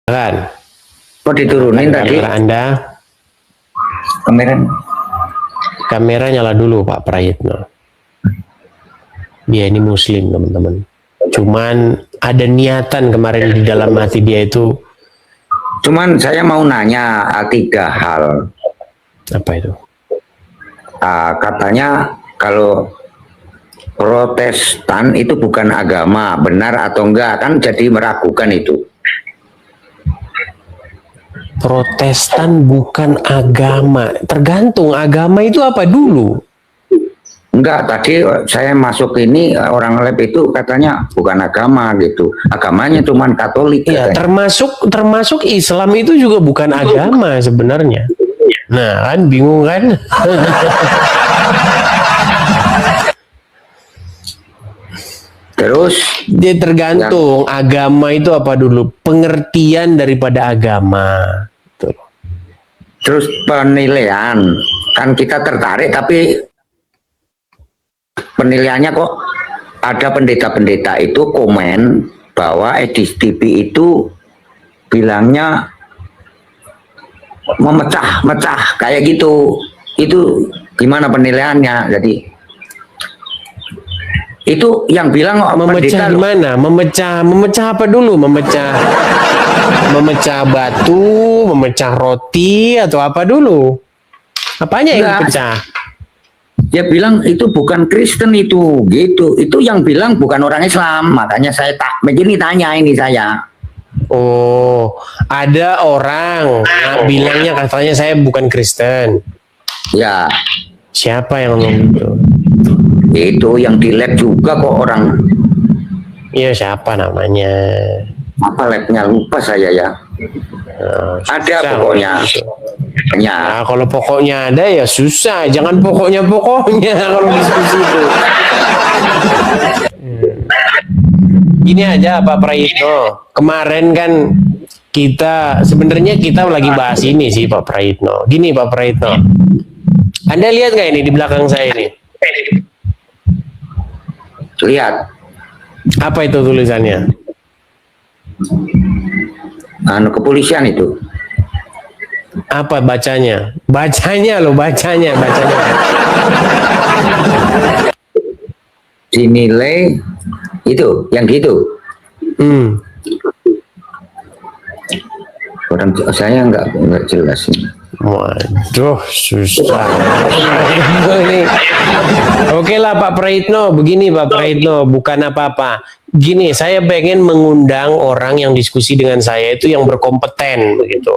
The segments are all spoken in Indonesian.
Kan? Kok diturunin tadi? Kamera Anda. Kamera nyala dulu Pak Prayitno. Dia ini muslim teman-teman. Cuman ada niatan kemarin di dalam hati dia itu. Cuman saya mau nanya 3 hal. Apa itu? Katanya kalau Protestan itu bukan agama, benar atau enggak? Kan jadi meragukan itu. Protestan bukan agama. Tergantung agama itu apa dulu. Enggak, tadi saya masuk ini orang lab itu katanya bukan agama gitu. Agamanya cuman Katolik. Ya, termasuk Islam itu juga bukan agama sebenarnya. Nah, kan bingung kan? Terus dia tergantung agama itu apa dulu, pengertian daripada agama. Tuh. Terus penilaian, kan kita tertarik tapi penilaiannya kok ada pendeta-pendeta itu komen bahwa Edis TV itu bilangnya memecah-mecah kayak gitu. Itu gimana penilaiannya? Jadi itu yang bilang memecah gimana? Memecah apa dulu? Memecah batu, memecah roti atau apa dulu? Apanya yang dipecah? Dia bilang itu bukan Kristen itu, gitu. Itu yang bilang bukan orang Islam. Makanya saya begini tanya ini saya. Oh, ada orang bilangnya katanya saya bukan Kristen. Ya. Siapa yang ngomong gitu? Itu yang di lab juga kok orang. Iya, siapa namanya? Apa labnya lupa saya ya. Ada pokoknya. Nah, kalau pokoknya ada ya susah. Jangan pokoknya kalau diskusi itu. Gini aja Pak Prayitno. Kemarin kan kita sebenarnya lagi bahas ini sih Pak Prayitno. Gini Pak Prayitno. Anda lihat nggak ini di belakang saya ini? Lihat. Apa itu tulisannya? Kepolisian itu. Apa bacanya? Bacanya. Dinilai itu, yang gitu. Orang saya nggak jelas ini. Waduh, susah. Oke lah Pak Prayitno, begini Pak Prayitno, bukan apa-apa. Gini, saya pengen mengundang orang yang diskusi dengan saya itu yang berkompeten begitu.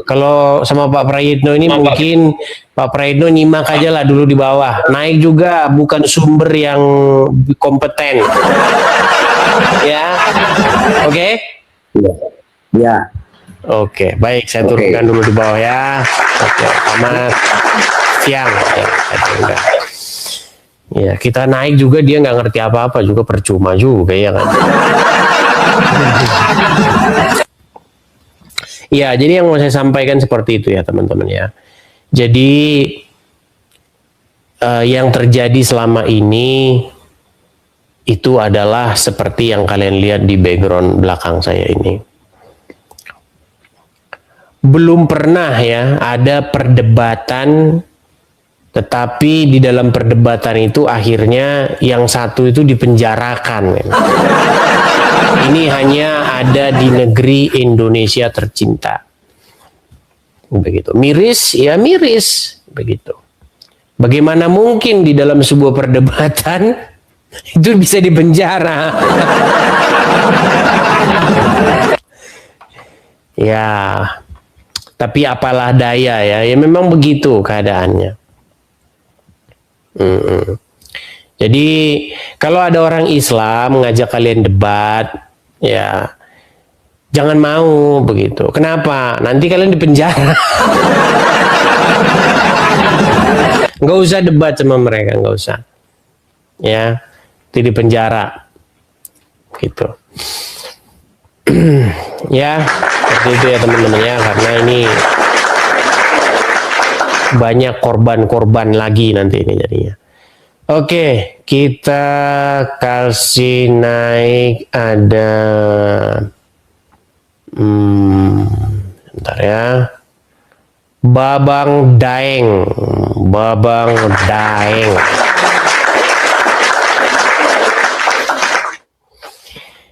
Kalau sama Pak Prayitno ini mungkin Pak Prayitno nyimak aja lah dulu di bawah. Naik juga bukan sumber yang kompeten. Ya. Oke? Ya. Oke, baik, saya turunkan dulu di bawah ya. Oke, selamat siang. Ya, kita naik juga dia nggak ngerti apa-apa juga, percuma juga ya kan. Ya, jadi yang mau saya sampaikan seperti itu ya teman-teman ya. Jadi yang terjadi selama ini itu adalah seperti yang kalian lihat di background belakang saya ini. Belum pernah ya ada perdebatan, tetapi di dalam perdebatan itu akhirnya yang satu itu dipenjarakan. Ini hanya ada di negeri Indonesia tercinta. Begitu. Miris, ya miris. Begitu. Bagaimana mungkin di dalam sebuah perdebatan itu bisa dipenjara? Ya. Tapi apalah daya ya memang begitu keadaannya. Jadi kalau ada orang Islam ngajak kalian debat, ya jangan mau begitu. Kenapa? Nanti kalian dipenjara. Nggak usah debat sama mereka, nggak usah. Ya, itu dipenjara. Gitu. Ya, seperti itu ya teman-teman ya, karena ini banyak korban-korban lagi nanti ini jadinya. Oke, kita kasih naik ada Bentar ya. Babang Daeng. Babang Daeng.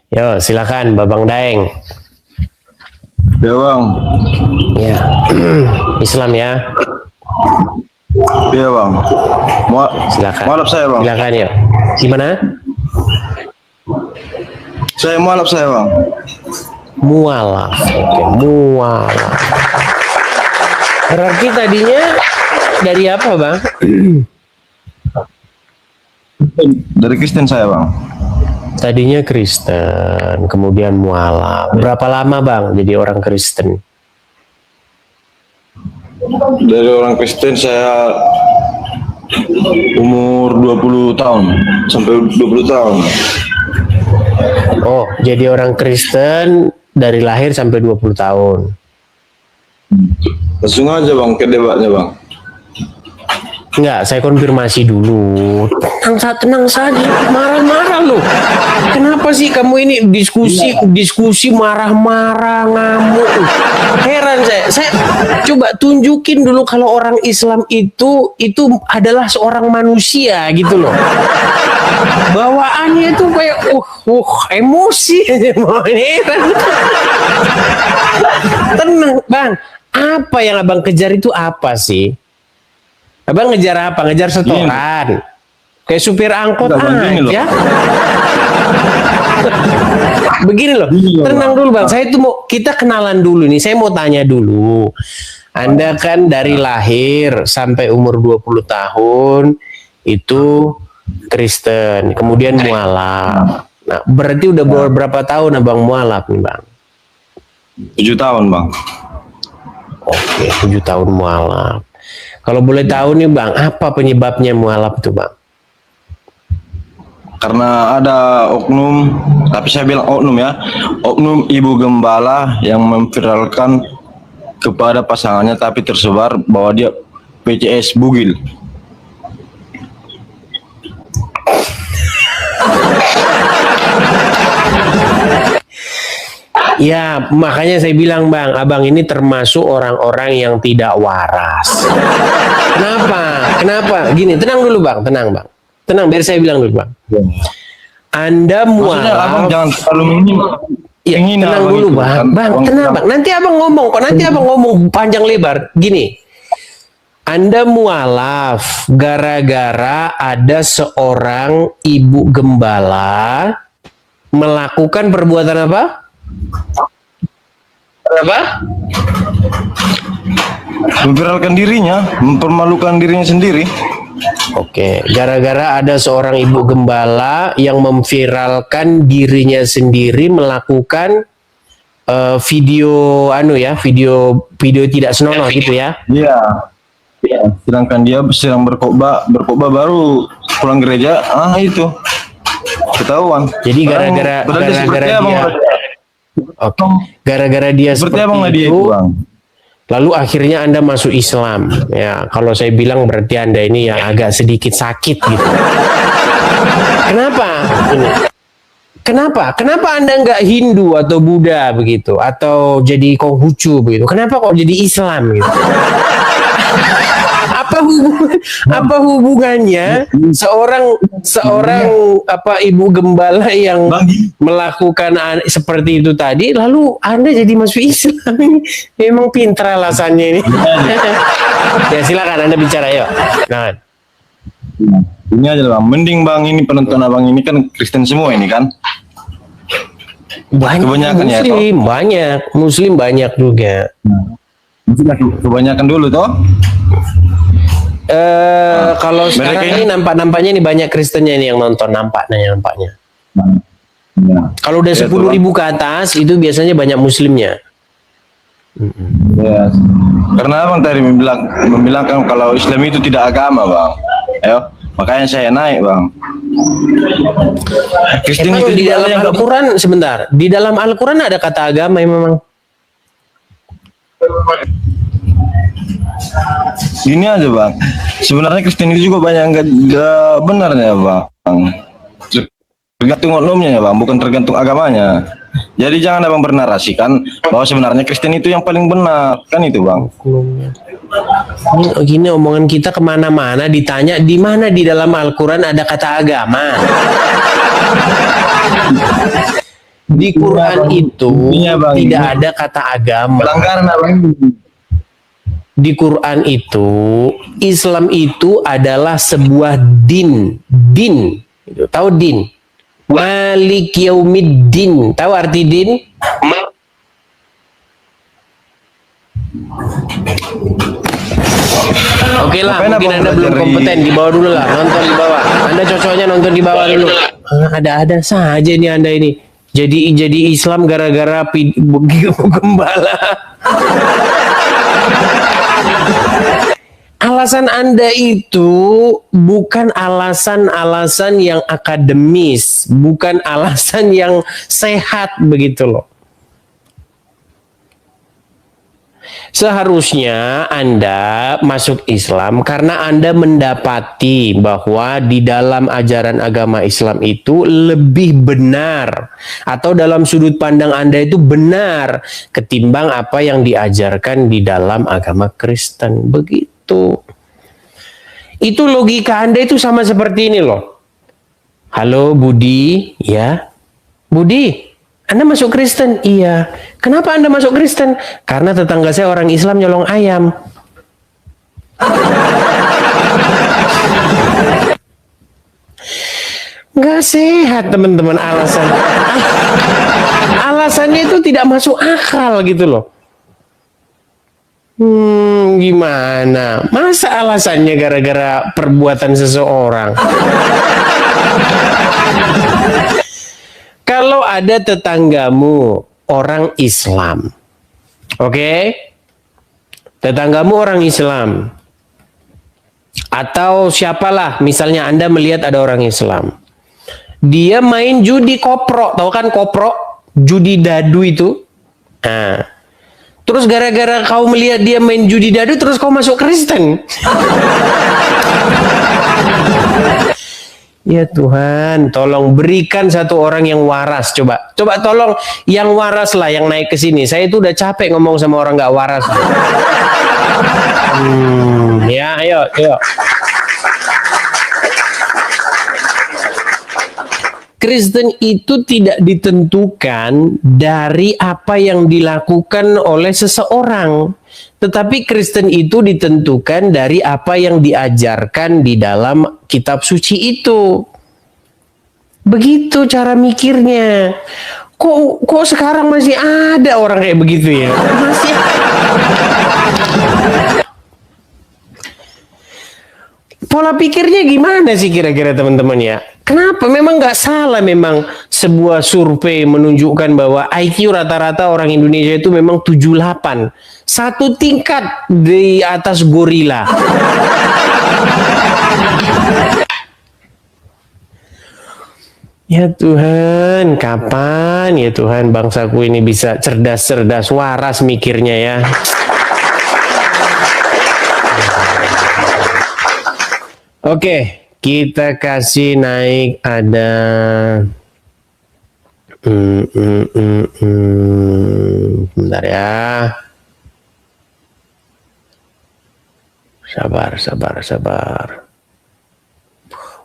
Yo, silakan Babang Daeng. Ya bang, Ya. Islam ya. iya bang. Silakan. Mualaf saya bang. Silakan ya. Gimana? Saya mualaf saya bang. Mualaf. Oke, mualaf. Berarti tadinya dari apa, Bang? Dari Kristen saya bang. Tadinya Kristen, kemudian mualaf. Berapa lama, Bang, jadi orang Kristen? Dari orang Kristen saya umur 20 tahun sampai 20 tahun. Oh, jadi orang Kristen dari lahir sampai 20 tahun. Langsung aja bang ke debatnya bang. Enggak, saya konfirmasi dulu. Tenang saja, marah-marah loh. Kenapa sih kamu ini diskusi marah-marah, ngamuk? Heran saya coba tunjukin dulu kalau orang Islam itu adalah seorang manusia gitu loh. Bawaannya itu kayak emosi. Heran. Tenang, Bang. Apa yang Abang kejar itu apa sih? Abang ngejar apa? Ngejar setoran. Kayak supir angkot aja. Begini loh. Tenang dulu Bang. Saya tuh kita kenalan dulu nih. Saya mau tanya dulu. Anda kan dari lahir sampai umur 20 tahun itu Kristen, kemudian mualaf. Nah, berarti udah berapa tahun Abang mualaf nih, Bang? 7 tahun bang. Oke, 7 tahun mualaf. Kalau boleh tahu nih Bang, apa penyebabnya mualaf itu Bang? Karena ada oknum, tapi saya bilang oknum ya, oknum ibu gembala yang memviralkan kepada pasangannya tapi tersebar bahwa dia PCS bugil. Ya, makanya saya bilang Bang, Abang ini termasuk orang-orang yang tidak waras. Kenapa? Gini, tenang dulu Bang, tenang Bang. Tenang, biar saya bilang dulu Bang. Anda Maksudnya abang mualaf. jangan terlalu menghina. Ya, menghina tenang abang dulu itu, Bang. kan? Bang, tenang Bang. Nanti Abang ngomong kok. Nanti Abang ngomong panjang lebar. Gini. Anda mualaf gara-gara ada seorang ibu gembala melakukan perbuatan apa? Apa? Memviralkan dirinya, mempermalukan dirinya sendiri. Oke, gara-gara ada seorang ibu gembala yang memviralkan dirinya sendiri melakukan video video tidak senonoh gitu ya. Iya. Sedangkan dia sedang berkhotbah baru pulang gereja, itu ketahuan. Jadi gara-gara dia Seperti seperti abang lah dia itu, itu, Bang. lalu akhirnya Anda masuk Islam. Ya, kalau saya bilang berarti Anda ini yang agak sedikit sakit gitu. Kenapa? Kenapa Anda nggak Hindu atau Buddha begitu, atau jadi Konghucu begitu? Kenapa kok jadi Islam gitu? Apa hubungannya seorang ibu gembala yang melakukan seperti itu tadi lalu Anda jadi masuk Islam? Memang pintar alasannya ini. Ya silakan Anda bicara yuk. Nah. Ini aja Bang, mending Bang ini penonton abang ini kan Kristen semua ini kan. Banyak Kebanyakan Muslim, Muslim banyak juga. Kebanyakan dulu toh. Kalau sekarang ini nampaknya ini banyak Kristennya ini yang nonton nampaknya. Kalau udah 10.000 ke atas itu biasanya banyak Muslimnya. Ya. Karena abang tadi membilangkan kalau Islam itu tidak agama Bang. Makanya saya naik Bang. Kristen Emang itu di dalam yang Al-Quran sebentar, di dalam Al-Quran ada kata agama yang memang. Gini aja Bang, sebenarnya Kristen itu juga banyak nggak benarnya Bang. Tergantung oknumnya ya Bang, bukan tergantung agamanya. Jadi jangan abang bernarasikan bahwa sebenarnya Kristen itu yang paling benar, kan itu bang. Ini gini omongan kita kemana-mana ditanya di mana di dalam Al-Quran ada kata agama. Di Quran itu Iya, Bang. tidak ada kata agama. Pelanggaran abang. Di Quran itu Islam itu adalah sebuah din. Tahu din? Malik yaumiddin. Tahu arti din? Oke lah, Ngapain mungkin abang Anda belum belajar kompeten, di bawah dulu lah, nonton di bawah. Anda cocoknya nonton di bawah dulu. Ada-ada saja nih Anda ini. Jadi Islam gara-gara gembala. Alasan Anda itu bukan alasan-alasan yang akademis, bukan alasan yang sehat begitu loh. Seharusnya Anda masuk Islam karena Anda mendapati bahwa di dalam ajaran agama Islam itu lebih benar atau dalam sudut pandang Anda itu benar ketimbang apa yang diajarkan di dalam agama Kristen. Begitu. Itu logika Anda itu sama seperti ini loh. Halo Budi, ya. Budi, Anda masuk Kristen? Iya. Kenapa Anda masuk Kristen? Karena tetangga saya orang Islam nyolong ayam. Nggak sehat teman-teman alasan. Alasannya itu tidak masuk akal gitu loh. Gimana? Masa alasannya gara-gara perbuatan seseorang? Kalau ada tetanggamu orang Islam, oke? Tetanggamu orang Islam, atau siapalah, misalnya Anda melihat ada orang Islam, dia main judi koprok, tahu kan koprok? Judi dadu itu. Nah, terus gara-gara kau melihat dia main judi dadu, terus kau masuk Kristen. Ya Tuhan, tolong berikan satu orang yang waras. Coba tolong yang waras lah yang naik ke sini. Saya itu udah capek ngomong sama orang nggak waras. Ya, ayo. Kristen itu tidak ditentukan dari apa yang dilakukan oleh seseorang. Tetapi Kristen itu ditentukan dari apa yang diajarkan di dalam kitab suci itu. Begitu cara mikirnya. Kok sekarang masih ada orang kayak begitu ya? Masih. Pola pikirnya gimana sih kira-kira teman-teman ya? Kenapa? Memang nggak salah memang sebuah survei menunjukkan bahwa IQ rata-rata orang Indonesia itu memang 78. Satu tingkat di atas gorila. Ya Tuhan, kapan ya Tuhan bangsaku ini bisa cerdas-cerdas, waras mikirnya ya. Oke, kita kasih naik ada bentar ya. Sabar.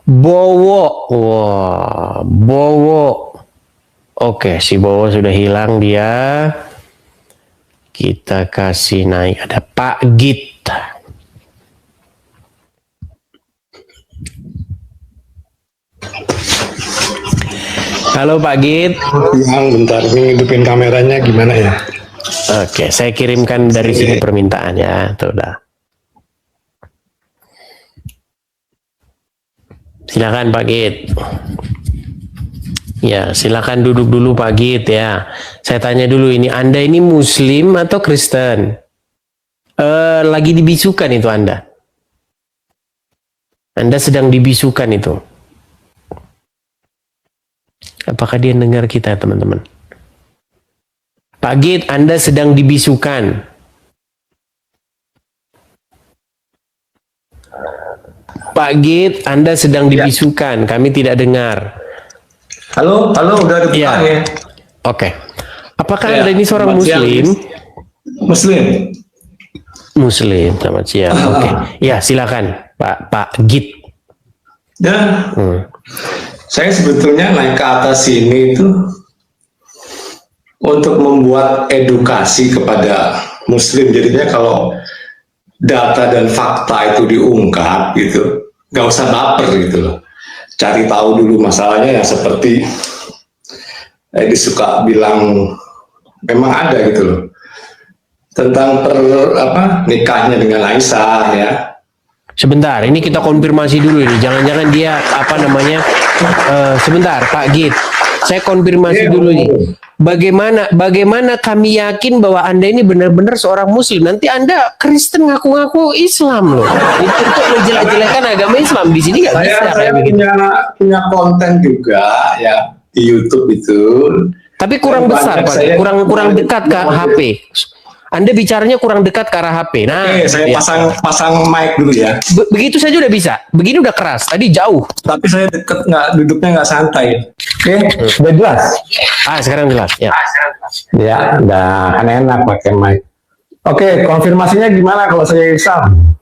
Bowo. Wah, Bowo. Oke, si Bowo sudah hilang dia. Kita kasih naik ada Pak Git. Halo Pak Git. Yang bentar, ini hidupin kameranya gimana ya? Oke, saya kirimkan dari sini permintaan ya. Tuh udah. Silakan Pak Git. Ya, silakan duduk dulu Pak Git ya. Saya tanya dulu ini, Anda ini Muslim atau Kristen? Lagi dibisukan itu Anda. Anda sedang dibisukan itu. Apakah dia dengar kita teman-teman? Pak Git, Anda sedang dibisukan. Pak Git, Anda sedang dibisukan. Kami tidak dengar. Halo, udah ada Ya. ya? Oke. Apakah Ya, Anda ini seorang selamat siang. Muslim? Muslim. Muslim, selamat siang. Oke. Ya, silakan Pak Git. Ya, saya sebetulnya naik ke atas sini itu untuk membuat edukasi kepada Muslim. Jadinya kalau data dan fakta itu diungkap gitu, nggak usah baper gitu loh. Cari tahu dulu masalahnya yang seperti disuka bilang memang ada gitu loh tentang nikahnya dengan Aisyah ya. Sebentar, ini kita konfirmasi dulu nih. Jangan-jangan dia sebentar, Pak Git. Saya konfirmasi dulu nih. Bagaimana kami yakin bahwa Anda ini benar-benar seorang Muslim? Nanti Anda Kristen ngaku-ngaku Islam loh. Itu menjelek-jelekan agama Islam di sini nggak bisa Saya kayak begitu. punya konten juga ya di YouTube itu. Tapi kurang Dan besar, banyak Pak. saya- Kurang dekat ke HP. Anda bicaranya kurang dekat ke arah HP. Nah, Oke, saya ya. pasang mic dulu ya. Begitu saja udah bisa. Begini udah keras. Tadi jauh. Tapi saya duduknya nggak santai. Oke, udah jelas. Sekarang jelas. Ya. Ya, udah kan enak pakai mic. Oke, konfirmasinya gimana kalau saya Islam?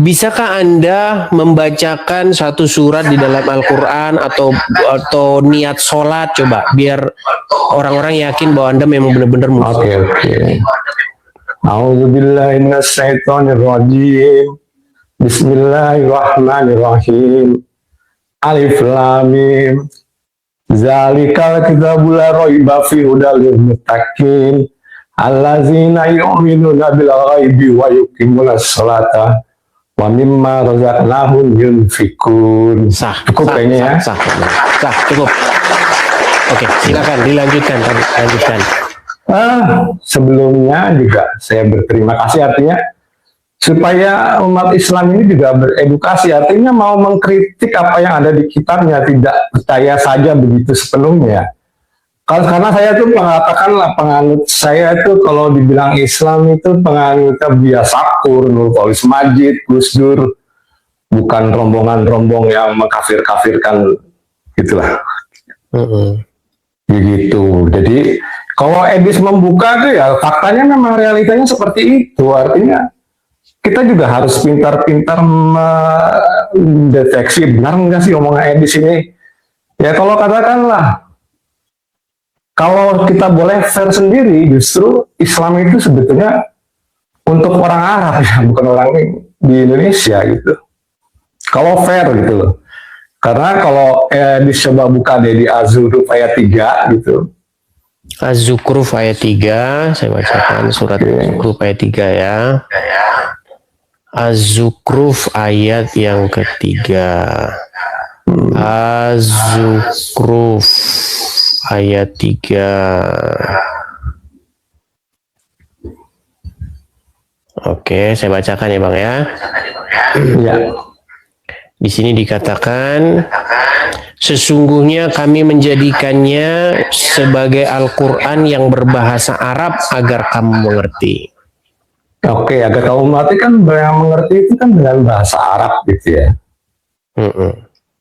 Bisakah Anda membacakan satu surat di dalam Al-Quran atau niat sholat coba biar orang-orang yakin bahwa Anda memang benar-benar Muslim. Oke. A'udzubillahi minasyaitonirrajim. Bismillahirrahmanirrahim. Alif lam mim. Zalikal kitabul la raiba fihi hudal lil muttaqin. Allazina yu'minuna bil ghaibi wa yuqimunas sholata wa mimma razaqnahum yunfikun. Sah. Cukup kayaknya ya. Sah, cukup. Oke, silakan dilanjutkan. Lanjutkan. Sebelumnya juga saya berterima kasih, artinya supaya umat Islam ini juga beredukasi, artinya mau mengkritik apa yang ada di kitabnya, tidak percaya saja begitu sepenuhnya. Karena saya tuh mengatakanlah penganut saya itu kalau dibilang Islam itu penganutnya Biasakur, Nurul Kholis Majid, Gus Dur, bukan rombongan-rombong yang mengkafir-kafirkan gitulah. Begitu. Jadi kalau Edis membuka tuh ya faktanya memang realitanya seperti itu. Artinya kita juga harus pintar-pintar mendeteksi benar nggak sih omongan Edis ini. Ya kalau katakanlah kalau kita boleh fair sendiri, justru Islam itu sebetulnya untuk orang Arab ya, bukan orang di Indonesia gitu. Kalau fair gitu loh. Karena kalau dicoba buka deh di Az-Zukhruf ayat 3 gitu. Az-Zukhruf ayat 3, saya bacakan surat Az-Zukhruf ayat 3 ya. Az-Zukhruf ayat yang ketiga. Az-Zukhruf ayat 3. Oke, saya bacakan ya Bang ya. Ya. Di sini dikatakan, sesungguhnya kami menjadikannya sebagai Al-Quran yang berbahasa Arab agar kamu mengerti. Oke, agar kamu mengerti kan yang mengerti itu kan dengan bahasa Arab gitu ya.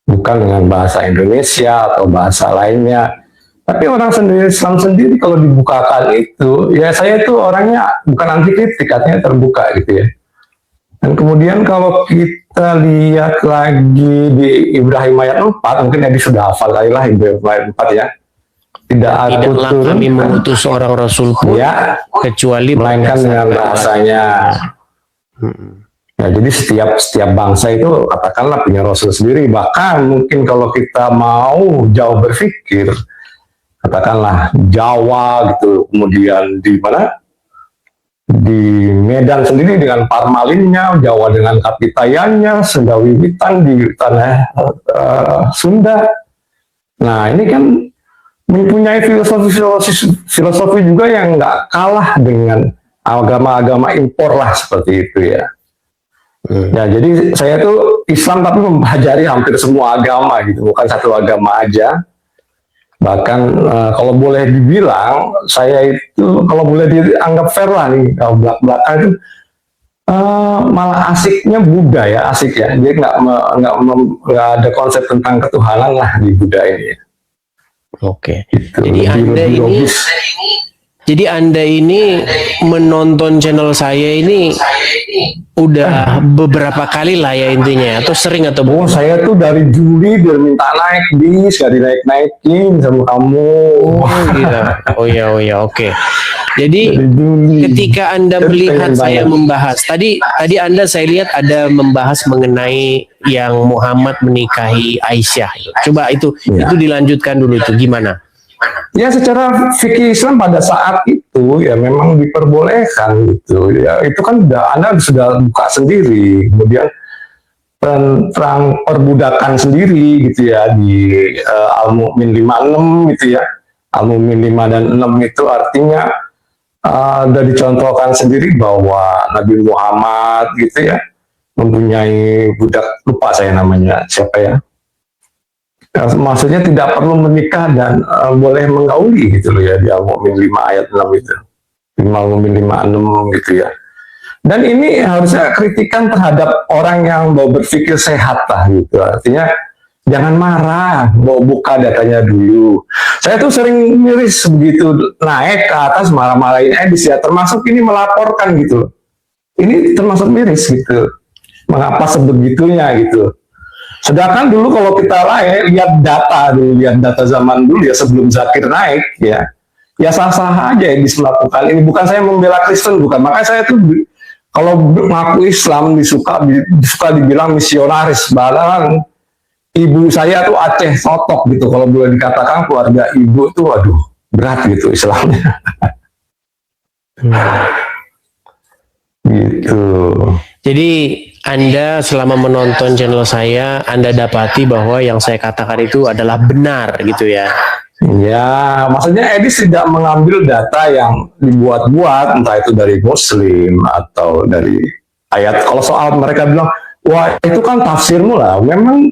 Bukan dengan bahasa Indonesia atau bahasa lainnya. Tapi orang sendiri Islam sendiri kalau dibukakan itu, ya saya itu orangnya bukan anti kritik, artinya terbuka gitu ya. Dan kemudian kalau kita lihat lagi di Ibrahim ayat 4, mungkin Edi sudah hafal kali lah Ibrahim ayat 4 ya. Tidaklah kami mengutus seorang Rasul pun ya, kecuali melainkan dengan bahasanya. Nah, jadi setiap bangsa itu katakanlah punya Rasul sendiri. Bahkan mungkin kalau kita mau jauh berpikir, katakanlah Jawa gitu, kemudian di mana? Di Medan sendiri dengan Parmalinnya, Jawa dengan Kapitayannya, Sunda Wiwitan di tanah Sunda. Nah ini kan mempunyai filosofi juga yang nggak kalah dengan agama-agama impor lah seperti itu ya. Ya jadi saya tuh Islam tapi mempelajari hampir semua agama gitu, bukan satu agama aja. Bahkan kalau boleh dibilang saya itu kalau boleh dianggap fair lah nih belak-belakan itu malah asiknya Buddha ya, asik ya, jadi nggak ada konsep tentang ketuhanan lah di Buddha ini. Oke. Gitu. Jadi Lebih- Anda lebih ini logis. Jadi Anda ini menonton channel saya ini udah beberapa kali lah ya intinya, atau sering atau Oh, saya tuh dari Juli dia minta naik bis, gak dinaik-naikin sama kamu. Oh iya, oh iya, oke. Jadi Dari Juli. ketika Anda Saya melihat pengen saya banget. membahas tadi Anda saya lihat ada membahas mengenai yang Muhammad menikahi Aisyah. Coba itu Ya. dilanjutkan dulu itu gimana? Ya, secara fikih Islam pada saat itu ya memang diperbolehkan gitu ya, itu kan Anda sudah buka sendiri, kemudian perang perbudakan sendiri gitu ya di Al-Mu'min 56 gitu ya. Al-Mu'min 5 dan 6 itu artinya sudah dicontohkan sendiri bahwa Nabi Muhammad gitu ya mempunyai budak, lupa saya namanya siapa ya. Maksudnya tidak perlu menikah dan boleh menggauli gitu loh ya di Al-Mu'min 5 ayat 6 itu. Al-Mu'min 56 gitu ya. Dan ini harusnya kritikan terhadap orang yang mau berpikir sehat lah gitu. Artinya jangan marah, mau buka datanya dulu. Saya tuh sering miris begitu naik ke atas marah-marahin Edis ya, termasuk ini melaporkan gitu loh. Ini termasuk miris gitu. Mengapa sebegitunya gitu. Sedangkan dulu kalau kita lihat data zaman dulu ya sebelum Zakir naik ya sah-sah aja Edis melakukan ini. Bukan saya membela Kristen, bukan. Makanya saya tuh kalau mengaku Islam suka dibilang misionaris. Bahkan ibu saya tuh Aceh Sotok gitu. Kalau boleh dikatakan keluarga ibu tuh waduh berat gitu Islamnya. Gitu. Jadi Anda selama menonton channel saya, Anda dapati bahwa yang saya katakan itu adalah benar gitu ya. Ya, maksudnya Edis tidak mengambil data yang dibuat-buat, entah itu dari Muslim atau dari ayat. Kalau soal mereka bilang, wah itu kan tafsirmu lah. Memang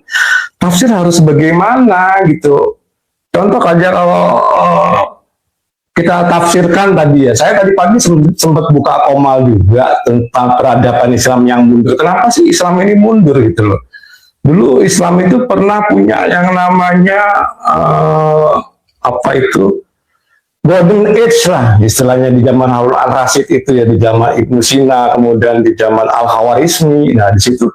tafsir harus bagaimana gitu. Contoh aja kalau kita tafsirkan tadi ya. Saya tadi pagi sempat buka Komal juga tentang peradaban Islam yang mundur. Kenapa sih Islam ini mundur gitu loh? Dulu Islam itu pernah punya yang namanya Golden Age lah istilahnya di zaman Harun al-Rasyid itu ya, di zaman Ibnu Sina, kemudian di zaman Al-Khawarizmi. Nah di situ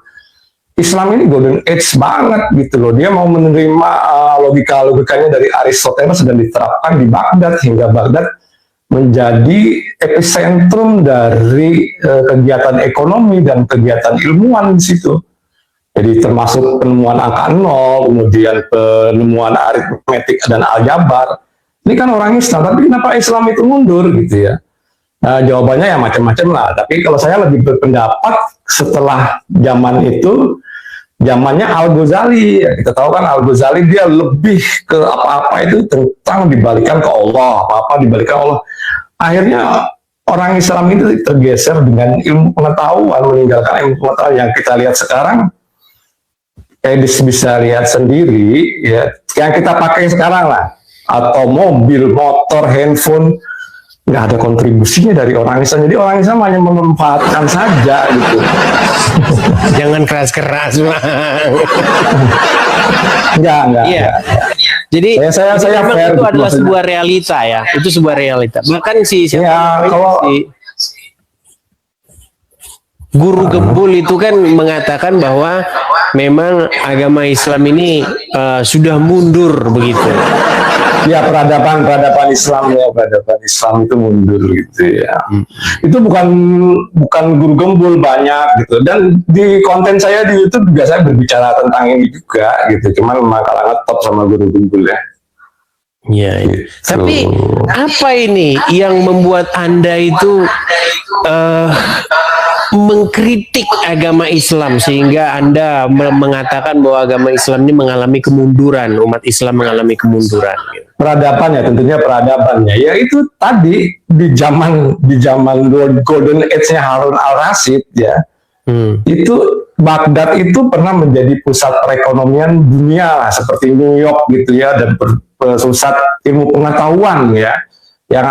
Islam ini Golden Age banget gitu loh. Dia mau menerima logikanya dari Aristoteles dan diterapkan di Baghdad, hingga Baghdad menjadi epicentrum dari kegiatan ekonomi dan kegiatan ilmuwan di situ. Jadi termasuk penemuan angka nol, kemudian penemuan aritmetik dan aljabar. Ini kan orang Islam, tapi kenapa Islam itu mundur gitu ya? Nah, jawabannya ya macam-macam lah. Tapi kalau saya lebih berpendapat setelah zaman itu, zamannya Al-Ghazali. Ya, kita tahu kan Al-Ghazali dia lebih ke apa-apa itu tentang dibalikan ke Allah, apa-apa dibalikan Allah. Akhirnya orang Islam itu tergeser dengan ilmu pengetahuan, meninggalkan ilmu pengetahuan yang kita lihat sekarang. Edis bisa lihat sendiri ya, yang kita pakai sekarang lah, atau mobil, motor, handphone, nggak ada kontribusinya dari orang Islam. Jadi orang Islam hanya memanfaatkan saja gitu. Jangan keras-keras, Bang. Enggak. Iya. Jadi Saya memang fair itu gitu adalah maksudnya. sebuah realita ya. Itu sebuah realita. Bahkan Ya, kalau Guru Gembul itu kan mengatakan bahwa memang agama Islam ini sudah mundur begitu. ya peradaban Islam itu mundur gitu ya. Itu bukan Guru Gembul, banyak gitu. Dan di konten saya di YouTube juga saya berbicara tentang ini juga gitu. Cuman memang kalah ngetop sama Guru Gembul ya. Iya. Gitu. Tapi apa ini yang membuat Anda itu mengkritik agama Islam sehingga Anda mengatakan bahwa agama Islam ini mengalami kemunduran, umat Islam mengalami kemunduran? Peradaban ya, tentunya peradabannya. Ya itu tadi di zaman Golden Age-nya Harun al-Rasyid ya. Itu Baghdad itu pernah menjadi pusat perekonomian dunia lah, seperti New York gitu ya, dan pusat ilmu pengetahuan ya. Yang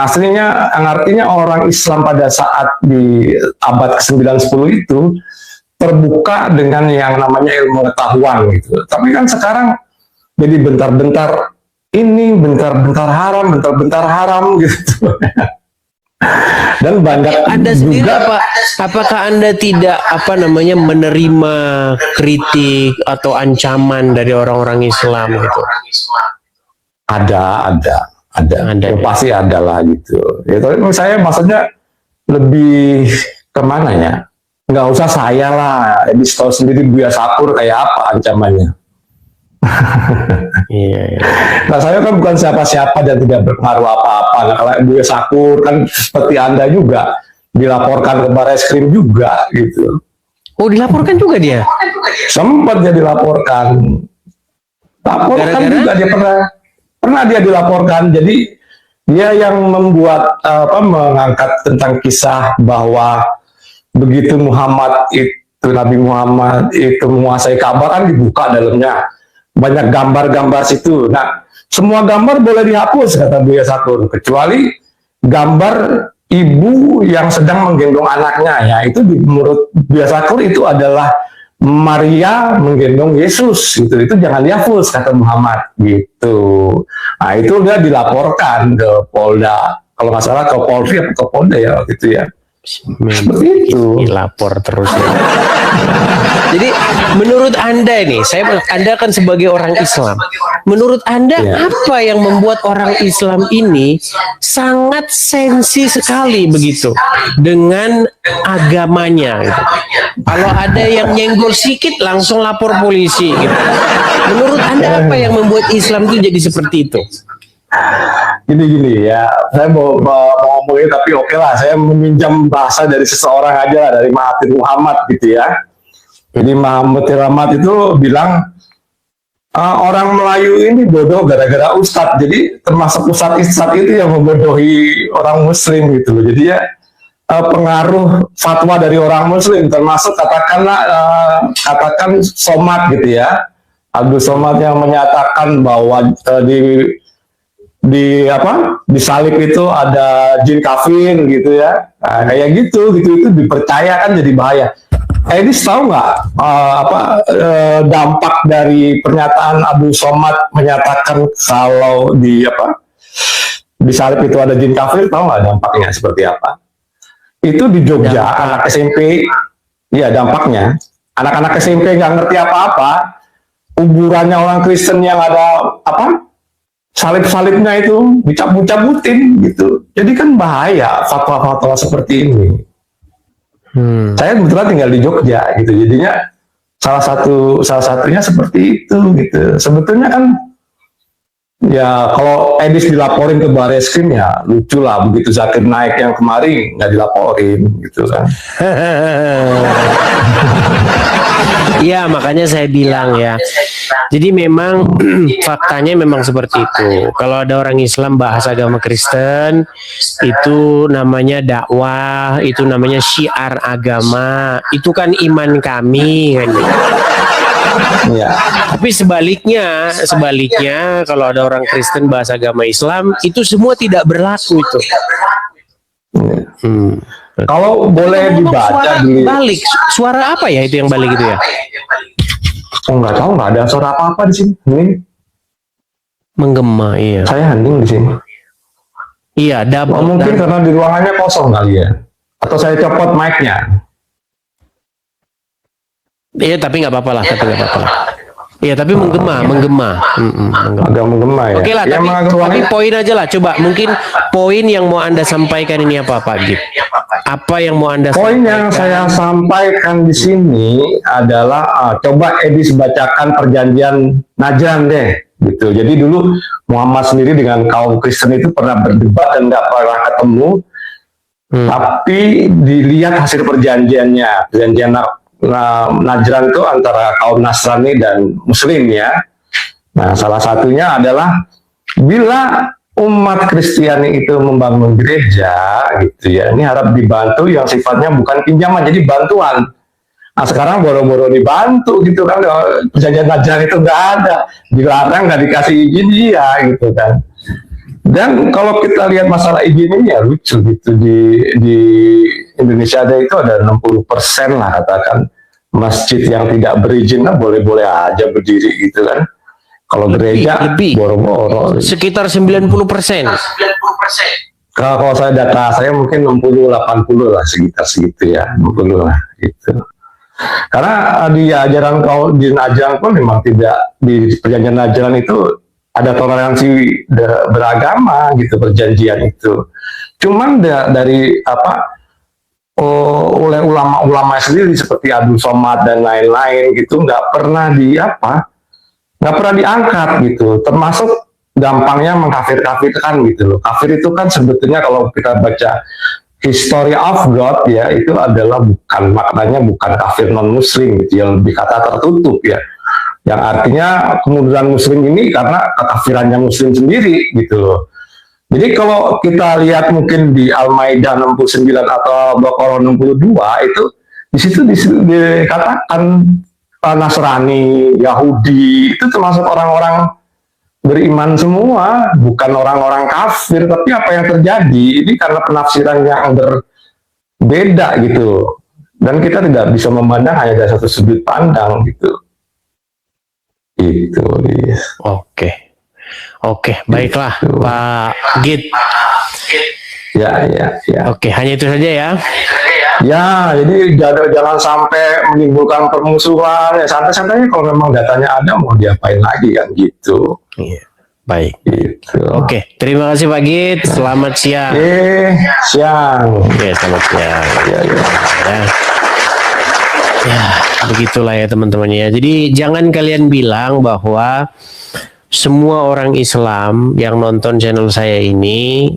artinya orang Islam pada saat di abad ke-9-10 itu terbuka dengan yang namanya ilmu pengetahuan gitu. Tapi kan sekarang jadi bentar-bentar ini bentar-bentar haram gitu. Dan banyak Anda sendiri juga apakah Anda tidak menerima kritik atau ancaman dari orang-orang Islam gitu? ada Ada, ya, ya. pasti ada lah gitu ya. Tapi saya maksudnya lebih kemana ya, nggak usah saya lah, Edis tahu sendiri Buya Sakur kayak apa ancamannya. Iya. Nah, saya kan bukan siapa-siapa dan tidak berpengaruh apa-apa. Nah, kalau Buya Sakur kan seperti Anda juga dilaporkan ke Barreskrim juga gitu. Oh, dilaporkan juga dia? Sempat dia dilaporkan. Laporkan Gara-gara? juga dia pernah dia dilaporkan. Jadi dia yang membuat mengangkat tentang kisah bahwa begitu Nabi Muhammad itu menguasai Ka'bah, kan dibuka dalamnya banyak gambar-gambar situ. Nah, semua gambar boleh dihapus kata Buya Sakur, kecuali gambar ibu yang sedang menggendong anaknya. Ya, itu menurut Buya Sakur itu adalah Maria menggendong Yesus gitu. Itu jangan dihapus kata Muhammad gitu. Nah, itu dia dilaporkan ke Polda, kalau nggak salah ke Polri atau ke Polda ya gitu ya. Seperti itu. Lapor terus ya. Jadi menurut Anda nih, Anda kan sebagai orang Islam, menurut Anda Ya. apa yang membuat orang Islam ini sangat sensi sekali begitu dengan agamanya gitu. Kalau ada yang nyenggol sedikit langsung lapor polisi gitu. Menurut Anda apa yang membuat Islam itu jadi seperti itu? Gini ya, saya mau ngomongin, tapi oke lah, saya meminjam bahasa dari seseorang aja lah, dari Mahathir Muhammad gitu ya. Jadi Mahathir Muhammad itu bilang orang Melayu ini bodoh gara-gara ustadz. Jadi termasuk ustadz itu yang membodohi orang Muslim gitu loh. Jadi ya pengaruh fatwa dari orang Muslim, termasuk katakan Somad gitu ya, Abdul Somad yang menyatakan bahwa di salib itu ada jin kafir gitu ya. Nah, kayak gitu itu dipercaya kan jadi bahaya. Ini tahu nggak dampak dari pernyataan Abu Somad menyatakan kalau di salib itu ada jin kafir? Tahu nggak dampaknya seperti apa? Itu di Jogja, anak SMP, ya dampaknya anak-anak SMP nggak ngerti apa-apa, kuburannya orang Kristen yang ada salib-salibnya itu dicabut-cabutin gitu. Jadi kan bahaya fatwa-fatwa seperti ini. Saya kebetulan tinggal di Jogja gitu. Jadinya salah satunya seperti itu gitu. Sebetulnya kan ya kalau Edis dilaporin ke Barreskrim ya lucu lah, begitu Zakir Naik yang kemarin nggak dilaporin gitu kan. Iya, makanya saya bilang ya. Jadi memang faktanya memang seperti itu. Kalau ada orang Islam bahas agama Kristen, itu namanya dakwah, itu namanya syiar agama, itu kan iman kami kan. Ya. Tapi sebaliknya kalau ada orang Kristen bahas agama Islam, itu semua tidak berlaku itu. Kalau boleh dibaca Suara dulu. balik, suara apa ya itu yang balik itu ya? Oh, nggak tahu, nggak ada suara apa-apa di sini. Hening. Menggema, iya. Saya hening di sini. Iya, double. Mungkin karena di ruangannya kosong kali ya. Atau saya copot mic-nya. Iya, tapi nggak apa-apa lah, Iya, tapi menggema. Agak menggema ya. Oke lah, Ya, tapi poin aja lah. Coba mungkin poin yang mau Anda sampaikan ini apa, Pak Gip? Apa yang mau Anda poin sampaikan? yang saya sampaikan di sini adalah coba Edis bacakan perjanjian Najran deh, gitu. Jadi dulu Muhammad sendiri dengan kaum Kristen itu pernah berdebat dan nggak pernah ketemu, tapi dilihat hasil perjanjiannya, perjanjian Najran itu antara kaum Nasrani dan Muslim ya. Nah, salah satunya adalah bila umat Kristiani itu membangun gereja gitu ya, ini harap dibantu yang sifatnya bukan pinjaman, jadi bantuan. Nah, sekarang boro-boro dibantu gitu kan, perjanjian Najran itu nggak ada, dilarang, nggak dikasih izin dia gitu kan. Dan kalau kita lihat masalah izin ini ya lucu gitu, di Indonesia ada itu ada 60% lah katakan masjid yang tidak berizin, kan boleh-boleh aja berdiri gitu kan. Kalau gereja lebih. boro-boro. Sekitar 90%. Kalau saya data saya mungkin 60-80 lah, sekitar segitu ya, 60 lah gitu. Karena di ajaran kau di Najang pun memang tidak, di perjanjian Najran itu ada toleransi beragama gitu, perjanjian itu. Cuman dari oleh ulama-ulama sendiri seperti Abdul Somad dan lain-lain gitu nggak pernah diangkat gitu, termasuk gampangnya mengkafir-kafirkan gitu loh. Kafir itu kan sebetulnya kalau kita baca History of God ya, itu adalah maknanya bukan kafir non muslim gitu ya, lebih kata tertutup ya, yang artinya kemunduran muslim ini karena kekafirannya muslim sendiri gitu loh. Jadi kalau kita lihat mungkin di Al-Maidah 69 atau Baqarah 62 itu di situ dikatakan Nasrani, Yahudi itu termasuk orang-orang beriman semua, bukan orang-orang kafir. Tapi apa yang terjadi ini karena penafsiran yang berbeda gitu, dan kita tidak bisa memandang hanya dari satu sudut pandang gitu. Itu dia. Oke, baiklah Pak Git. Ya. Oke, hanya itu saja ya. Ya, jadi jangan sampai menimbulkan permusuhan. Ya santai-santai, kalau memang datanya ada mau diapain lagi kan gitu. Iya, baik. Gitu. Oke, terima kasih Pak Git. Selamat siang. Siang. Oke, selamat siang. Ya, begitulah ya teman-teman ya. Jadi jangan kalian bilang bahwa semua orang Islam yang nonton channel saya ini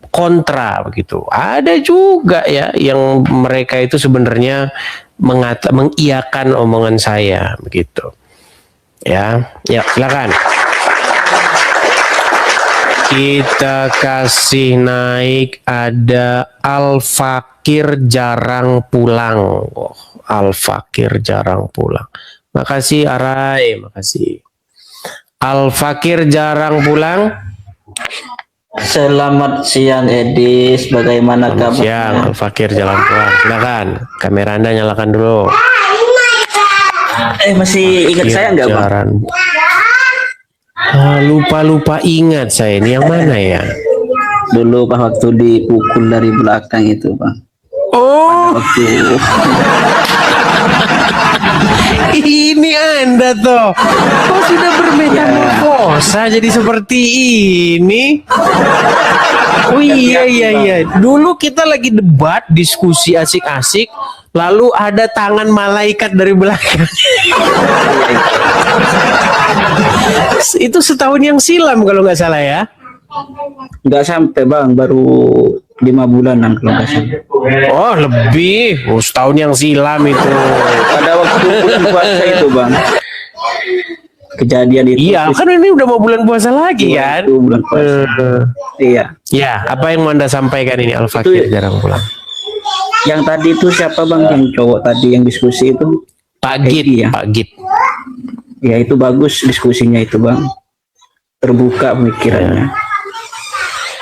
kontra begitu. Ada juga ya yang mereka itu sebenarnya mengiyakan omongan saya begitu. Ya, silakan. Kita kasih naik, ada Al-Fakir jarang pulang. Al-Fakir jarang pulang. Makasih Arai, makasih. Al-Fakir jarang pulang. Selamat siang Edis, bagaimana kabar? Siang, Al-Fakir jalan pulang. Silakan, kamera Anda nyalakan dulu. Masih ingat saya nggak Bang? Lupa ingat saya ini yang mana ya? Dulu Pak waktu dipukul dari belakang itu Bang. Oh, Waktu ini Anda toh. Kok sudah bermetamorfosa jadi seperti ini? Oh iya. Dulu kita lagi debat, diskusi asik-asik, lalu ada tangan malaikat dari belakang. Itu setahun yang silam kalau nggak salah ya. nggak sampai Bang, baru 5 bulanan kalau nggak salah. Oh lebih, setahun yang silam itu. Pada waktu bulan puasa itu Bang, kejadian itu. Iya kan ini udah mau bulan puasa lagi kan. Itu bulan puasa. Iya. Ya, apa yang mau Anda sampaikan ini Al-Fakir jarang pulang? Yang tadi itu siapa Bang, yang cowok tadi yang diskusi itu? Pak Git, ya? Pak Git. Ya itu bagus diskusinya itu Bang, terbuka pemikirannya.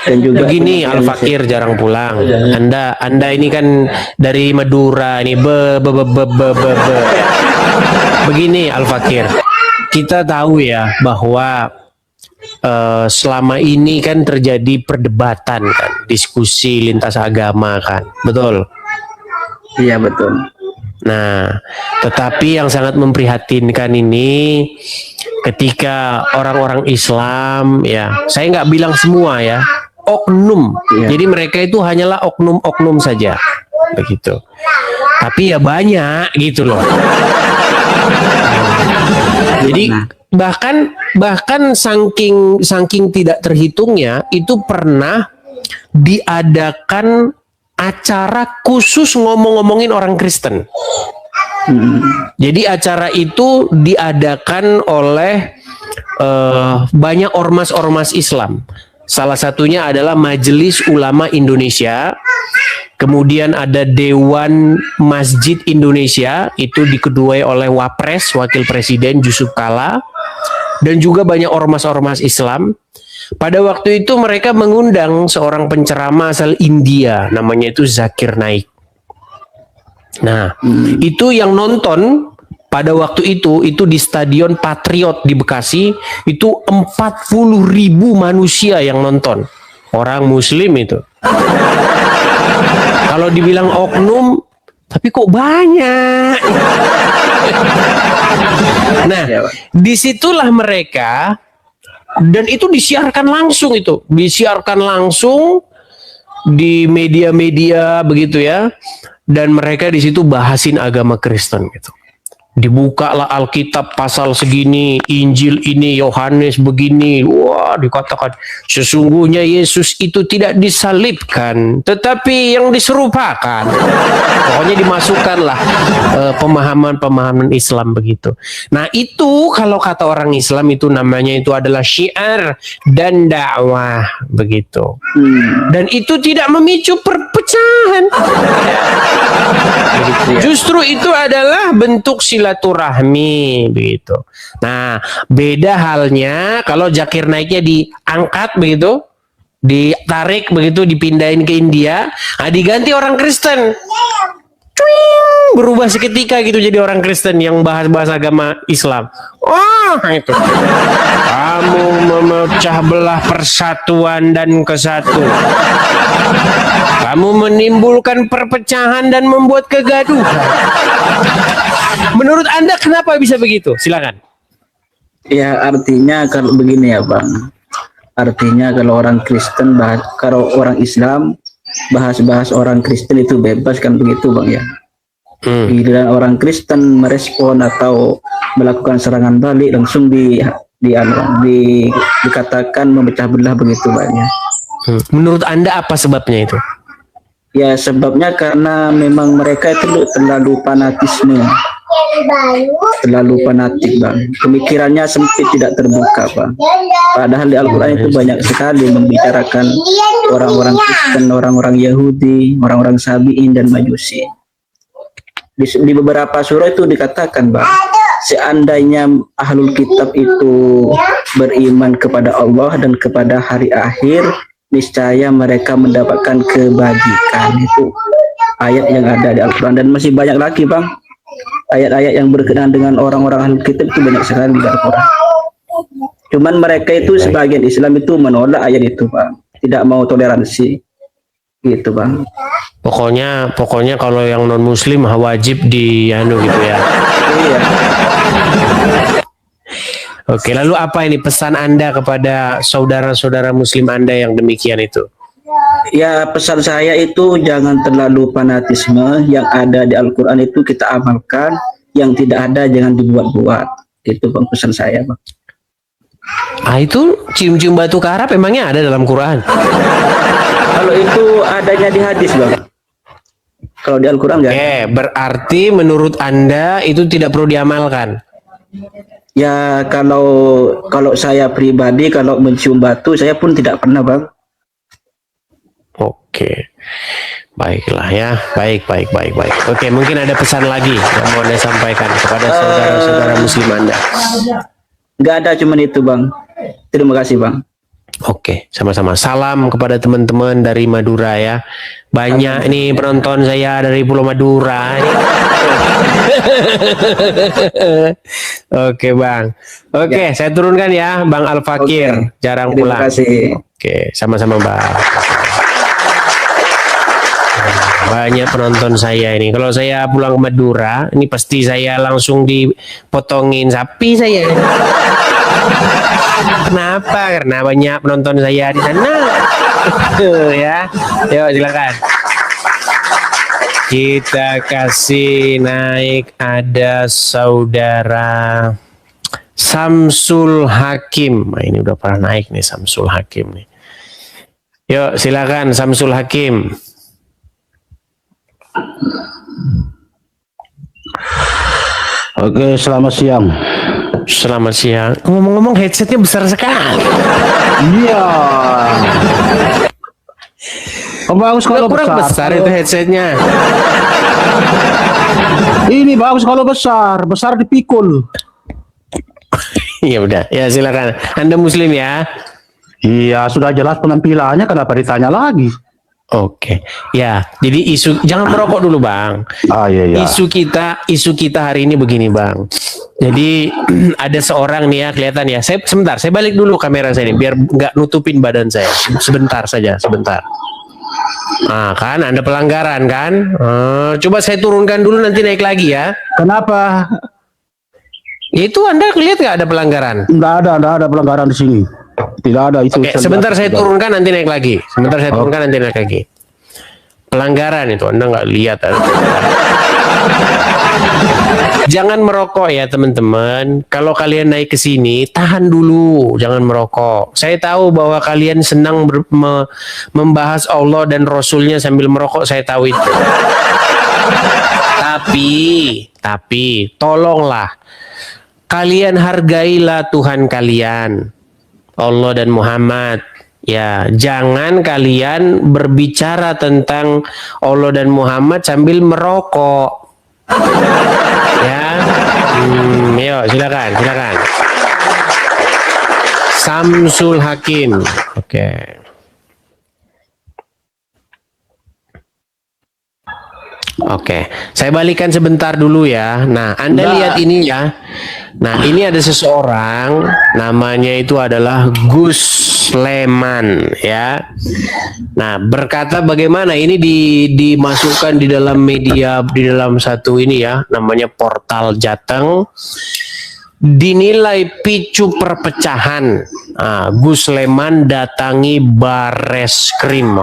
Dan juga Begini Al-Fakir jarang pulang. Anda ini kan dari Madura ini Begini Al-Fakir, kita tahu ya bahwa selama ini kan terjadi perdebatan kan, diskusi lintas agama kan, betul? Iya betul. Nah, tetapi yang sangat memprihatinkan ini ketika orang-orang Islam ya, saya nggak bilang semua ya, oknum. Jadi mereka itu hanyalah oknum-oknum saja, begitu. Tapi ya banyak gitu loh. Jadi bahkan saking tidak terhitungnya itu pernah diadakan acara khusus ngomong-ngomongin orang Kristen. Jadi acara itu diadakan oleh banyak ormas-ormas Islam. Salah satunya adalah Majelis Ulama Indonesia. Kemudian ada Dewan Masjid Indonesia, itu diketuai oleh Wapres, Wakil Presiden Yusuf Kala. Dan juga banyak ormas-ormas Islam. Pada waktu itu mereka mengundang seorang penceramah asal India, namanya itu Zakir Naik. Nah, itu yang nonton pada waktu itu di Stadion Patriot di Bekasi itu 40.000 manusia yang nonton, orang Muslim itu. Kalau dibilang oknum, tapi kok banyak. Nah, disitulah mereka, dan itu disiarkan langsung di media-media begitu ya, dan mereka di situ bahasin agama Kristen gitu. Dibukalah Alkitab pasal segini, Injil ini, Yohanes begini. Wah, dikatakan sesungguhnya Yesus itu tidak disalibkan, tetapi yang diserupakan. Pokoknya dimasukkanlah pemahaman-pemahaman Islam begitu. Nah, itu kalau kata orang Islam itu namanya itu adalah syiar dan dakwah begitu. Dan itu tidak memicu perpecahan. Justru itu adalah bentuk silaturahmi begitu. Nah, beda halnya kalau Zakir Naiknya diangkat begitu, ditarik begitu, dipindahin ke India, diganti orang Kristen. Cuing, berubah seketika gitu jadi orang Kristen yang bahas agama Islam. Itu. Kamu memecah belah persatuan dan kesatuan. Kamu menimbulkan perpecahan dan membuat kegaduhan. Menurut Anda kenapa bisa begitu? Silakan. Ya, artinya kalau begini ya Bang. Artinya kalau orang Kristen kalau orang Islam bahas orang Kristen itu bebas kan begitu Bang ya. Bila orang Kristen merespon atau melakukan serangan balik langsung dikatakan memecah belah begitu banyak. Menurut Anda apa sebabnya itu? Ya sebabnya karena memang mereka itu terlalu fanatisme, terlalu fanatik Bang. Pemikirannya sempit, tidak terbuka Bang. Padahal di Al-Quran itu banyak sekali membicarakan orang-orang Kristen, orang-orang Yahudi, orang-orang Sabi'in dan Majusi. Di beberapa surah itu dikatakan Bang, seandainya ahlul kitab itu beriman kepada Allah dan kepada hari akhir, niscaya mereka mendapatkan kebajikan. Itu ayat yang ada di Al-Quran, dan masih banyak lagi Bang. Ayat-ayat yang berkenaan dengan orang-orang ahlul kitab itu banyak sekali di Al-Quran. Cuman mereka itu sebagian Islam itu menolak ayat itu Bang, tidak mau toleransi gitu Bang. Pokoknya kalau yang non Muslim wajib gitu ya. Iya. Oke, lalu apa ini pesan Anda kepada saudara-saudara Muslim Anda yang demikian itu? Ya, pesan saya itu jangan terlalu fanatisme. Yang ada di Al-Quran itu kita amalkan, yang tidak ada jangan dibuat-buat. Itu Bang pesan saya Bang. Itu cium-cium batu karap emangnya ada dalam Quran? Kalau itu adanya di hadis Bang. Kalau di Al-Quran enggak. Oke, berarti menurut Anda itu tidak perlu diamalkan? Ya, kalau saya pribadi kalau mencium batu saya pun tidak pernah Bang. Oke. Baiklah ya. Baik. Oke, mungkin ada pesan lagi yang mau Anda sampaikan kepada saudara-saudara Muslim Anda? Enggak ada, cuman itu Bang. Terima kasih Bang. Oke, sama-sama. Salam kepada teman-teman dari Madura ya. Banyak nih penonton saya dari Pulau Madura. Oke Bang. Oke, saya turunkan ya Bang Al-Fakir. Jarang pulang. Terima kasih. Oke, sama-sama Bang. Banyak penonton saya ini. Kalau saya pulang ke Madura, ini pasti saya langsung dipotongin sapi saya. Kenapa? Karena banyak penonton saya di sana. Ya, yuk silakan. Kita kasih naik, ada saudara Samsul Hakim. Nah, ini udah pernah naik nih Samsul Hakim nih. Yuk silakan Samsul Hakim. Oke, selamat siang. Selamat siang. Ngomong-ngomong headsetnya besar sekali. Iya. Oh, bagus kalau Kurang besar. besar itu headsetnya. Ini bagus kalau besar. Besar dipikul. Iya udah. Ya silakan. Anda Muslim ya? Iya, sudah jelas penampilannya. Kenapa ditanya lagi? Oke. Ya, jadi jangan merokok dulu, Bang. Iya, iya. Isu kita hari ini begini, Bang. Jadi ada seorang nih ya, kelihatan ya. Sebentar, saya balik dulu kamera saya ini biar nggak nutupin badan saya. Sebentar saja, sebentar. Nah, kan ada pelanggaran kan? Coba saya turunkan dulu, nanti naik lagi ya. Kenapa? Itu Anda lihat nggak ada pelanggaran? Nggak ada pelanggaran di sini. Tidak ada itu. Oke, sebentar saya turunkan, nanti naik lagi. Sebentar saya turunkan, nanti naik lagi. Pelanggaran itu Anda nggak lihat. Jangan merokok ya teman-teman. Kalau kalian naik ke sini, tahan dulu, jangan merokok. Saya tahu bahwa kalian senang membahas Allah dan Rasulnya sambil merokok, saya tahu itu. Tapi tolonglah, kalian hargailah Tuhan kalian, Allah dan Muhammad. Ya, jangan kalian berbicara tentang Allah dan Muhammad sambil merokok. Ya, yuk silakan. Samsul Hakim. Oke. Oke, saya balikan sebentar dulu ya. Nah, Anda lihat ini ya. Nah, ini ada seseorang, namanya itu adalah Gus Leman ya. Nah, berkata bagaimana ini dimasukkan di dalam media, di dalam satu ini ya, namanya Portal Jateng. Dinilai picu perpecahan. Gus Leman datangi Bareskrim.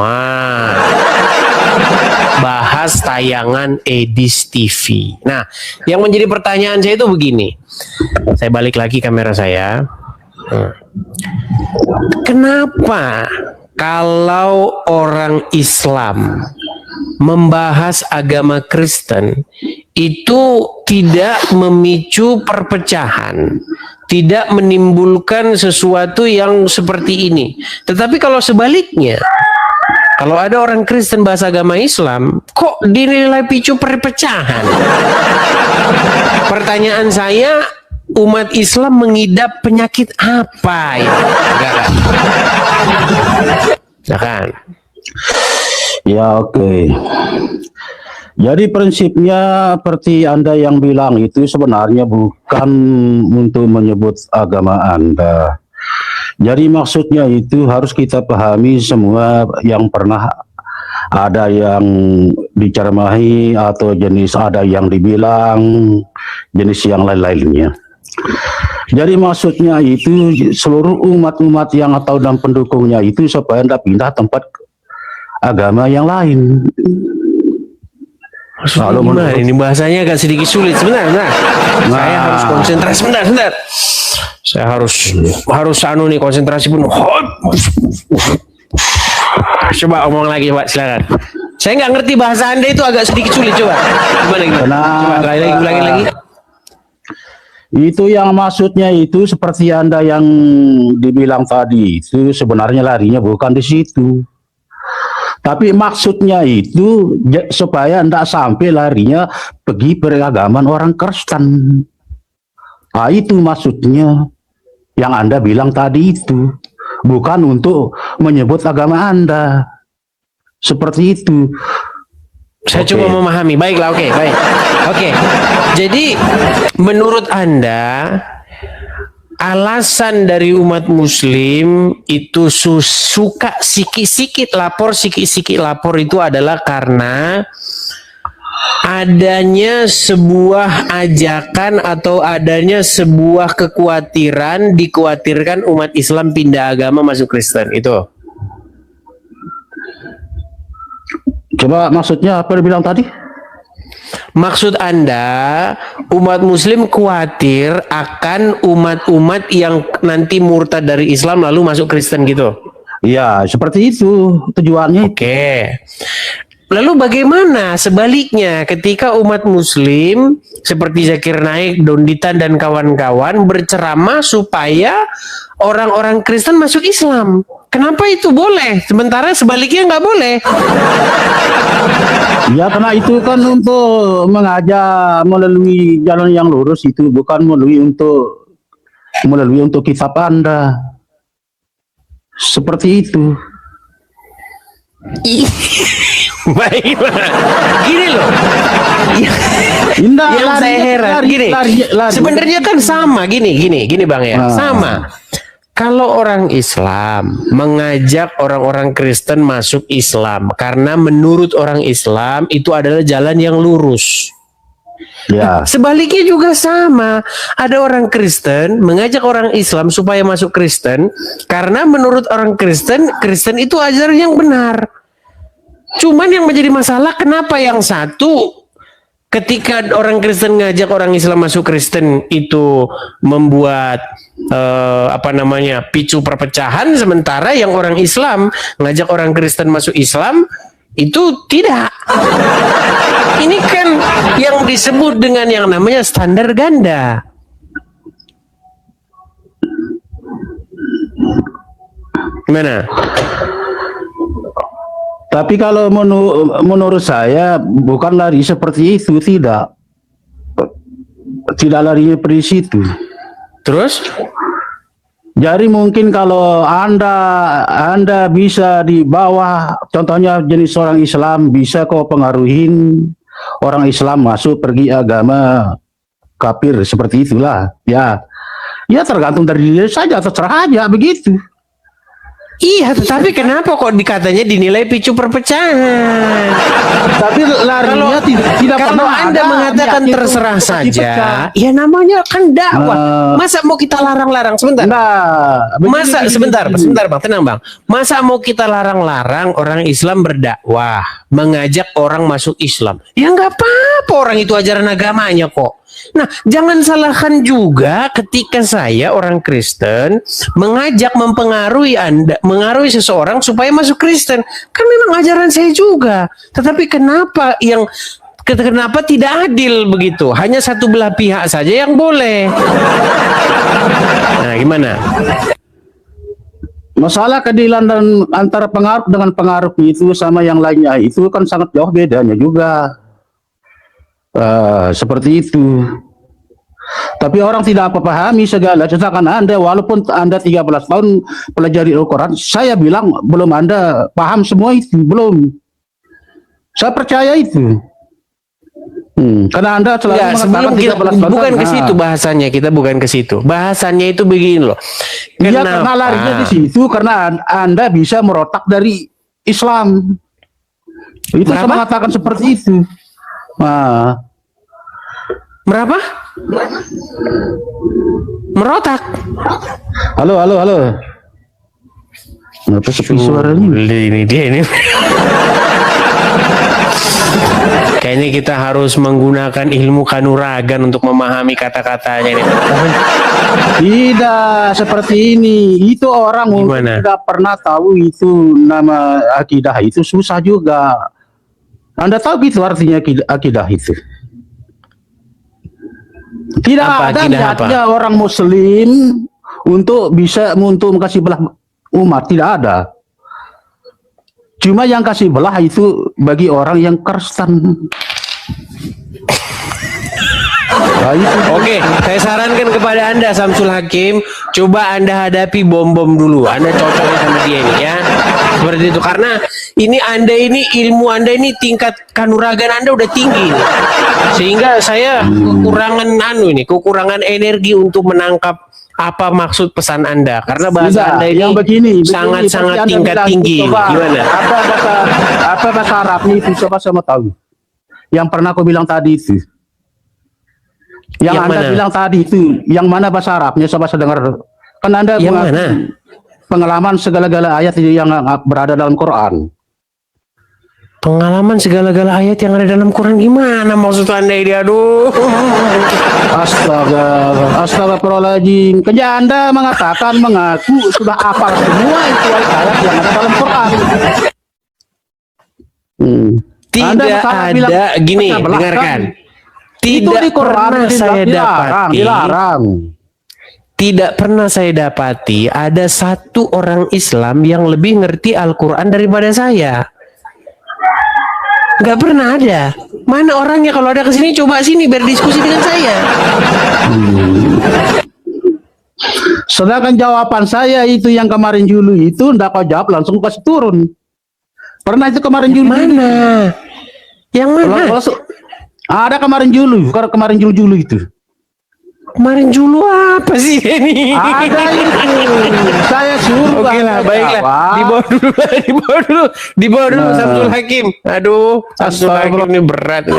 Bahas tayangan Edis TV. Nah, yang menjadi pertanyaan saya itu begini. Saya balik lagi kamera saya. Kenapa kalau orang Islam membahas agama Kristen itu tidak memicu perpecahan, tidak menimbulkan sesuatu yang seperti ini? Tetapi kalau sebaliknya, kalau ada orang Kristen bahas agama Islam, kok dinilai picu perpecahan? Pertanyaan saya, umat Islam mengidap penyakit apa ya? Enggak kan? Ya, oke. Jadi prinsipnya seperti Anda yang bilang itu sebenarnya bukan untuk menyebut agama Anda. Jadi maksudnya itu harus kita pahami semua yang pernah ada yang diceramahi atau jenis ada yang dibilang jenis yang lain-lainnya. Jadi maksudnya itu seluruh umat-umat yang atau dan pendukungnya itu supaya tidak pindah tempat agama yang lain. Maksudnya gimana? Ini bahasanya agak sedikit sulit. Sebentar. Saya harus konsentrasi. Sebentar. Saya harus konsentrasi penuh. Coba omong lagi, Pak, silakan. Saya nggak ngerti bahasa Anda itu agak sedikit sulit. Coba gimana? Coba lagi. Itu yang maksudnya itu seperti Anda yang dibilang tadi itu sebenarnya larinya bukan di situ. Tapi maksudnya itu supaya tidak sampai larinya pergi beragaman orang Kristen. Nah, itu maksudnya yang Anda bilang tadi itu. Bukan untuk menyebut agama Anda. Seperti itu. Saya coba memahami. Baiklah, baik. Oke. Jadi menurut Anda alasan dari umat Muslim itu suka sikit-sikit lapor itu adalah karena adanya sebuah ajakan atau adanya sebuah dikhawatirkan umat Islam pindah agama masuk Kristen itu. Coba maksudnya apa dibilang tadi? Maksud Anda, umat Muslim khawatir akan umat-umat yang nanti murtad dari Islam lalu masuk Kristen gitu? Ya, seperti itu tujuannya. Oke. Lalu bagaimana sebaliknya ketika umat Muslim seperti Zakir Naik, Donditan, dan kawan-kawan berceramah supaya orang-orang Kristen masuk Islam? Kenapa itu boleh, sementara sebaliknya nggak boleh? Ya, karena itu kan untuk mengajak melalui jalan yang lurus itu, bukan melalui untuk kitab Anda. Seperti itu. Baik, gini loh. Indah, Yang saya heran gini, sebenarnya kan sama gini Bang ya, sama. Kalau orang Islam mengajak orang-orang Kristen masuk Islam karena menurut orang Islam itu adalah jalan yang lurus. Ya. Sebaliknya juga sama. Ada orang Kristen mengajak orang Islam supaya masuk Kristen karena menurut orang Kristen itu ajaran yang benar. Cuman yang menjadi masalah kenapa yang satu ketika orang Kristen ngajak orang Islam masuk Kristen itu membuat picu perpecahan, sementara yang orang Islam ngajak orang Kristen masuk Islam itu tidak. Ini kan yang disebut dengan yang namanya standar ganda. Gimana? Tapi kalau menurut saya bukan lari seperti itu, tidak larinya dari situ. Terus? Jadi mungkin kalau anda bisa di bawah, contohnya jenis orang Islam bisa kok pengaruhin orang Islam masuk pergi agama kafir seperti itulah. Ya tergantung dari diri saja, terserah aja begitu. Iya, tetapi kenapa kok dikatanya dinilai picu perpecahan? Tapi larinya tidak kalau pernah Anda ada mengatakan niat itu terserah saja, dipecah. ya namanya kan dakwah. Masa mau kita larang-larang sebentar? Masa sebentar Bang, tenang Bang. Masa mau kita larang-larang orang Islam berdakwah, mengajak orang masuk Islam? Ya nggak apa-apa, orang itu ajaran agamanya kok. Nah, jangan salahkan juga ketika saya orang Kristen mengajak, mempengaruhi seseorang supaya masuk Kristen. Kan memang ajaran saya juga. Tetapi kenapa tidak adil begitu? Hanya satu belah pihak saja yang boleh. Nah, gimana? Masalah keadilan dan antara pengaruh dengan pengaruh itu sama yang lainnya itu kan sangat jauh bedanya juga. Seperti itu. Tapi orang tidak pahami segala. Sedangkan Anda walaupun Anda 13 tahun pelajari Al-Quran, saya bilang belum Anda paham semua itu, belum. Saya percaya itu. Karena Anda selalu mengatakan 13 tahun. Bukan ke situ bahasanya, kita bukan ke situ. Bahasannya itu begini loh. Iya, karena larinya di situ karena Anda bisa merotak dari Islam. Itu saya mengatakan seperti itu. Berapa? Merotak. Halo. Kenapa sepi suaranya? Ini dia ini. Kayaknya kita harus menggunakan ilmu kanuragan untuk memahami kata-katanya ini. Tidak seperti ini. Itu orang mungkin tidak pernah tahu itu nama akidah itu susah juga. Anda tahu gitu artinya akidah itu? Tidak ada niatnya orang Muslim untuk kasih belah umat, tidak ada. Cuma yang kasih belah itu bagi orang yang Kristen. Oke, saya sarankan kepada Anda Samsul Hakim, coba Anda hadapi bom-bom dulu. Anda cocoknya sama dia ini ya. Seperti itu, karena ilmu Anda ini tingkat kanuragan Anda udah tinggi. Sehingga saya kekurangan energi untuk menangkap apa maksud pesan Anda, karena bahasa Anda ini begini, sangat-sangat tingkat tinggi. Gimana? Apa bahasa Arab itu coba sama tahu. Yang pernah aku bilang tadi itu. Yang Anda bilang tadi itu, yang mana bahasa Arabnya coba saya dengar. Kan Anda pengalaman segala-gala ayat yang berada dalam Quran. Pengalaman segala-gala ayat yang ada dalam Quran gimana maksud Anda ini? Aduh. Astagfirullahaladzim. Kerja Anda mengatakan mengaku sudah hafal semua itu ayat yang ada dalam Quran. Tidak ada gini, dengarkan. Tidak pernah saya dapati. Tidak pernah saya dapati ada satu orang Islam yang lebih ngerti Al-Quran daripada saya. Gak pernah ada. Mana orangnya? Kalau ada kesini coba sini biar diskusi dengan saya. Sedangkan jawaban saya itu yang kemarin dulu itu ndak kau jawab langsung kasih turun. Pernah itu kemarin Juli. Mana? Yang mana? Ada kemarin Juli itu. Kemarin Julu apa sih ini? Ada itu. Saya suruh. Oke lah, baiklah. Dibawa dulu Samsul Hakim. Aduh, Samsul Hakim ini berat.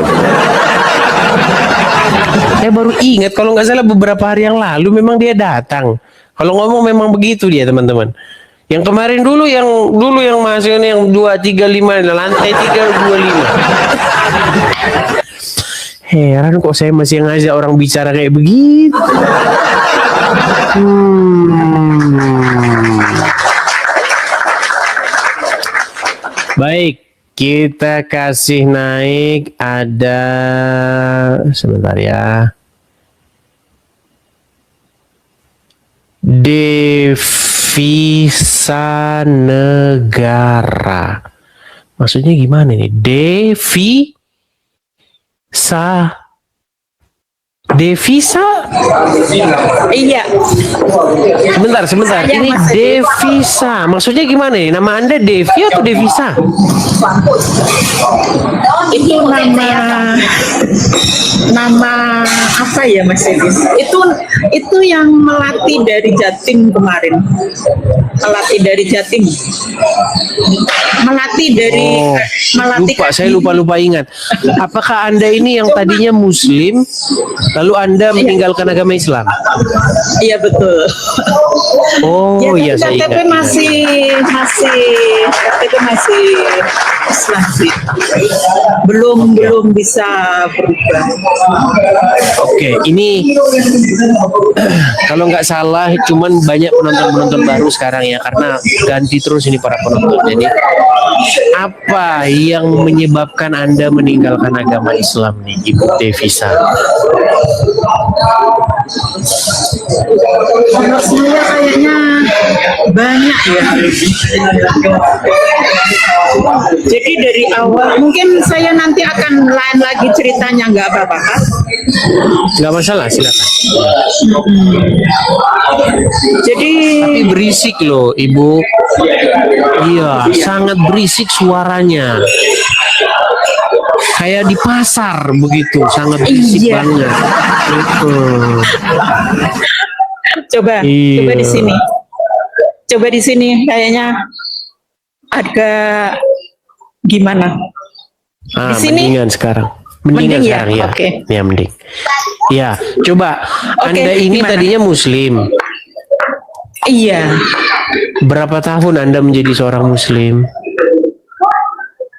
Saya baru ingat kalau nggak salah beberapa hari yang lalu memang dia datang. Kalau ngomong memang begitu dia, teman-teman. Yang kemarin dulu yang masuk ini yang 235 lantai 325. Heran kok saya masih ngajak orang bicara kayak begitu. Baik, kita kasih naik ada sebentar ya. Devisa negara. Maksudnya gimana nih? Devisa. Iya. Sebentar. Ini devisa. Maksudnya gimana nih? Nama Anda Devi atau devisa? Itu nama apa ya Mas Devis? Itu yang melatih dari Jatim kemarin. Melatih dari Jatim. Melatih dari melatih. Saya lupa ingat. Apakah Anda ini yang tadinya Muslim lalu Anda meninggalkan agama Islam? Iya betul. Oh iya, saya KTP ingat. KTP masih Islam sih. Belum bisa berubah. Oke, ini kalau nggak salah cuman banyak penonton baru sekarang ya, karena ganti terus ini para penonton. Jadi apa yang menyebabkan Anda meninggalkan agama Islam nih, Ibu Devisa? Menurut saya kayaknya banyak ya. Jadi dari awal mungkin saya nanti akan lain lagi ceritanya, nggak apa-apa kan? Nggak masalah, silakan. Jadi Tapi berisik loh, Ibu. Iya, sangat berisik suaranya. Kayak di pasar begitu, sangat berisik Iya. banget. coba Iya. Coba di sini kayaknya agak gimana? Di sini? Mendingan sekarang. Mending ya? sekarang ya. Oke. Ya mending. Ya, coba Oke, Anda ini gimana? tadinya Muslim. Iya. Berapa tahun Anda menjadi seorang Muslim?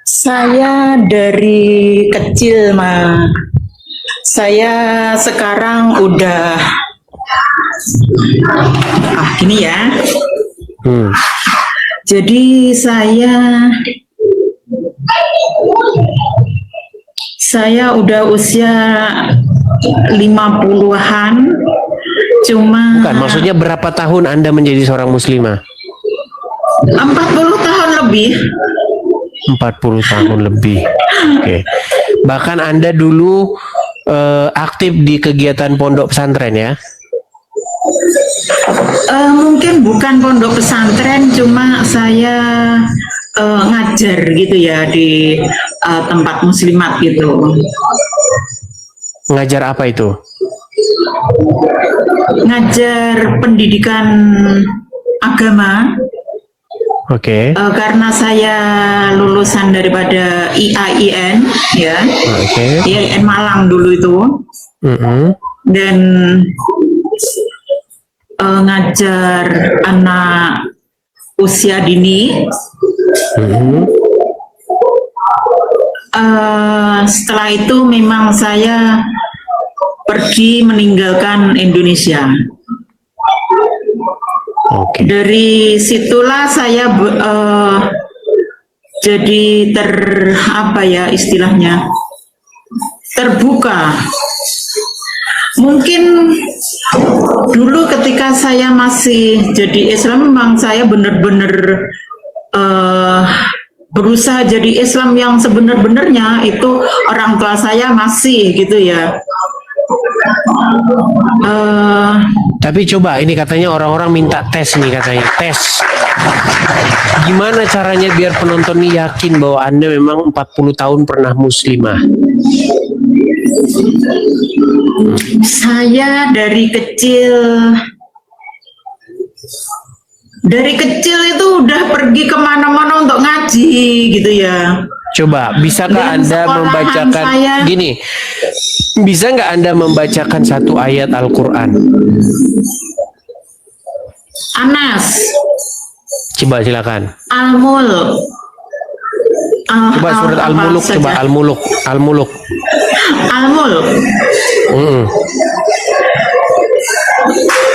Saya dari kecil, Ma. Saya sekarang udah gini ya. Jadi saya udah usia 50-an. Cuma Bukan, maksudnya berapa tahun Anda menjadi seorang muslimah? 40 tahun lebih. 40 tahun lebih. Oke. Bahkan Anda dulu aktif di kegiatan pondok pesantren ya? Mungkin bukan pondok pesantren, cuma saya ngajar gitu ya di tempat muslimat gitu. Ngajar apa itu? Ngajar pendidikan agama. Oke. Karena saya lulusan daripada IAIN ya, IAIN Malang dulu itu, dan ngajar anak usia dini. Setelah itu memang saya pergi meninggalkan Indonesia. Oke. Dari situlah saya jadi terbuka. Mungkin dulu ketika saya masih jadi Islam, memang saya benar-benar berusaha jadi Islam yang sebenar-benarnya. Itu orang tua saya masih gitu ya. Tapi coba ini katanya orang-orang minta tes nih katanya, tes. Gimana caranya biar penonton ini yakin bahwa Anda memang 40 tahun pernah muslimah? Saya dari kecil itu udah pergi kemana-mana untuk ngaji gitu ya. Coba, bisakah Dan Anda sekolahan membacakan saya- gini? Bisa nggak Anda membacakan satu ayat Al-Quran? Anas, Coba silakan. Al-Mulk. Coba surat Al-Muluk, coba Al-Muluk, Al-Muluk. Al-Mulk.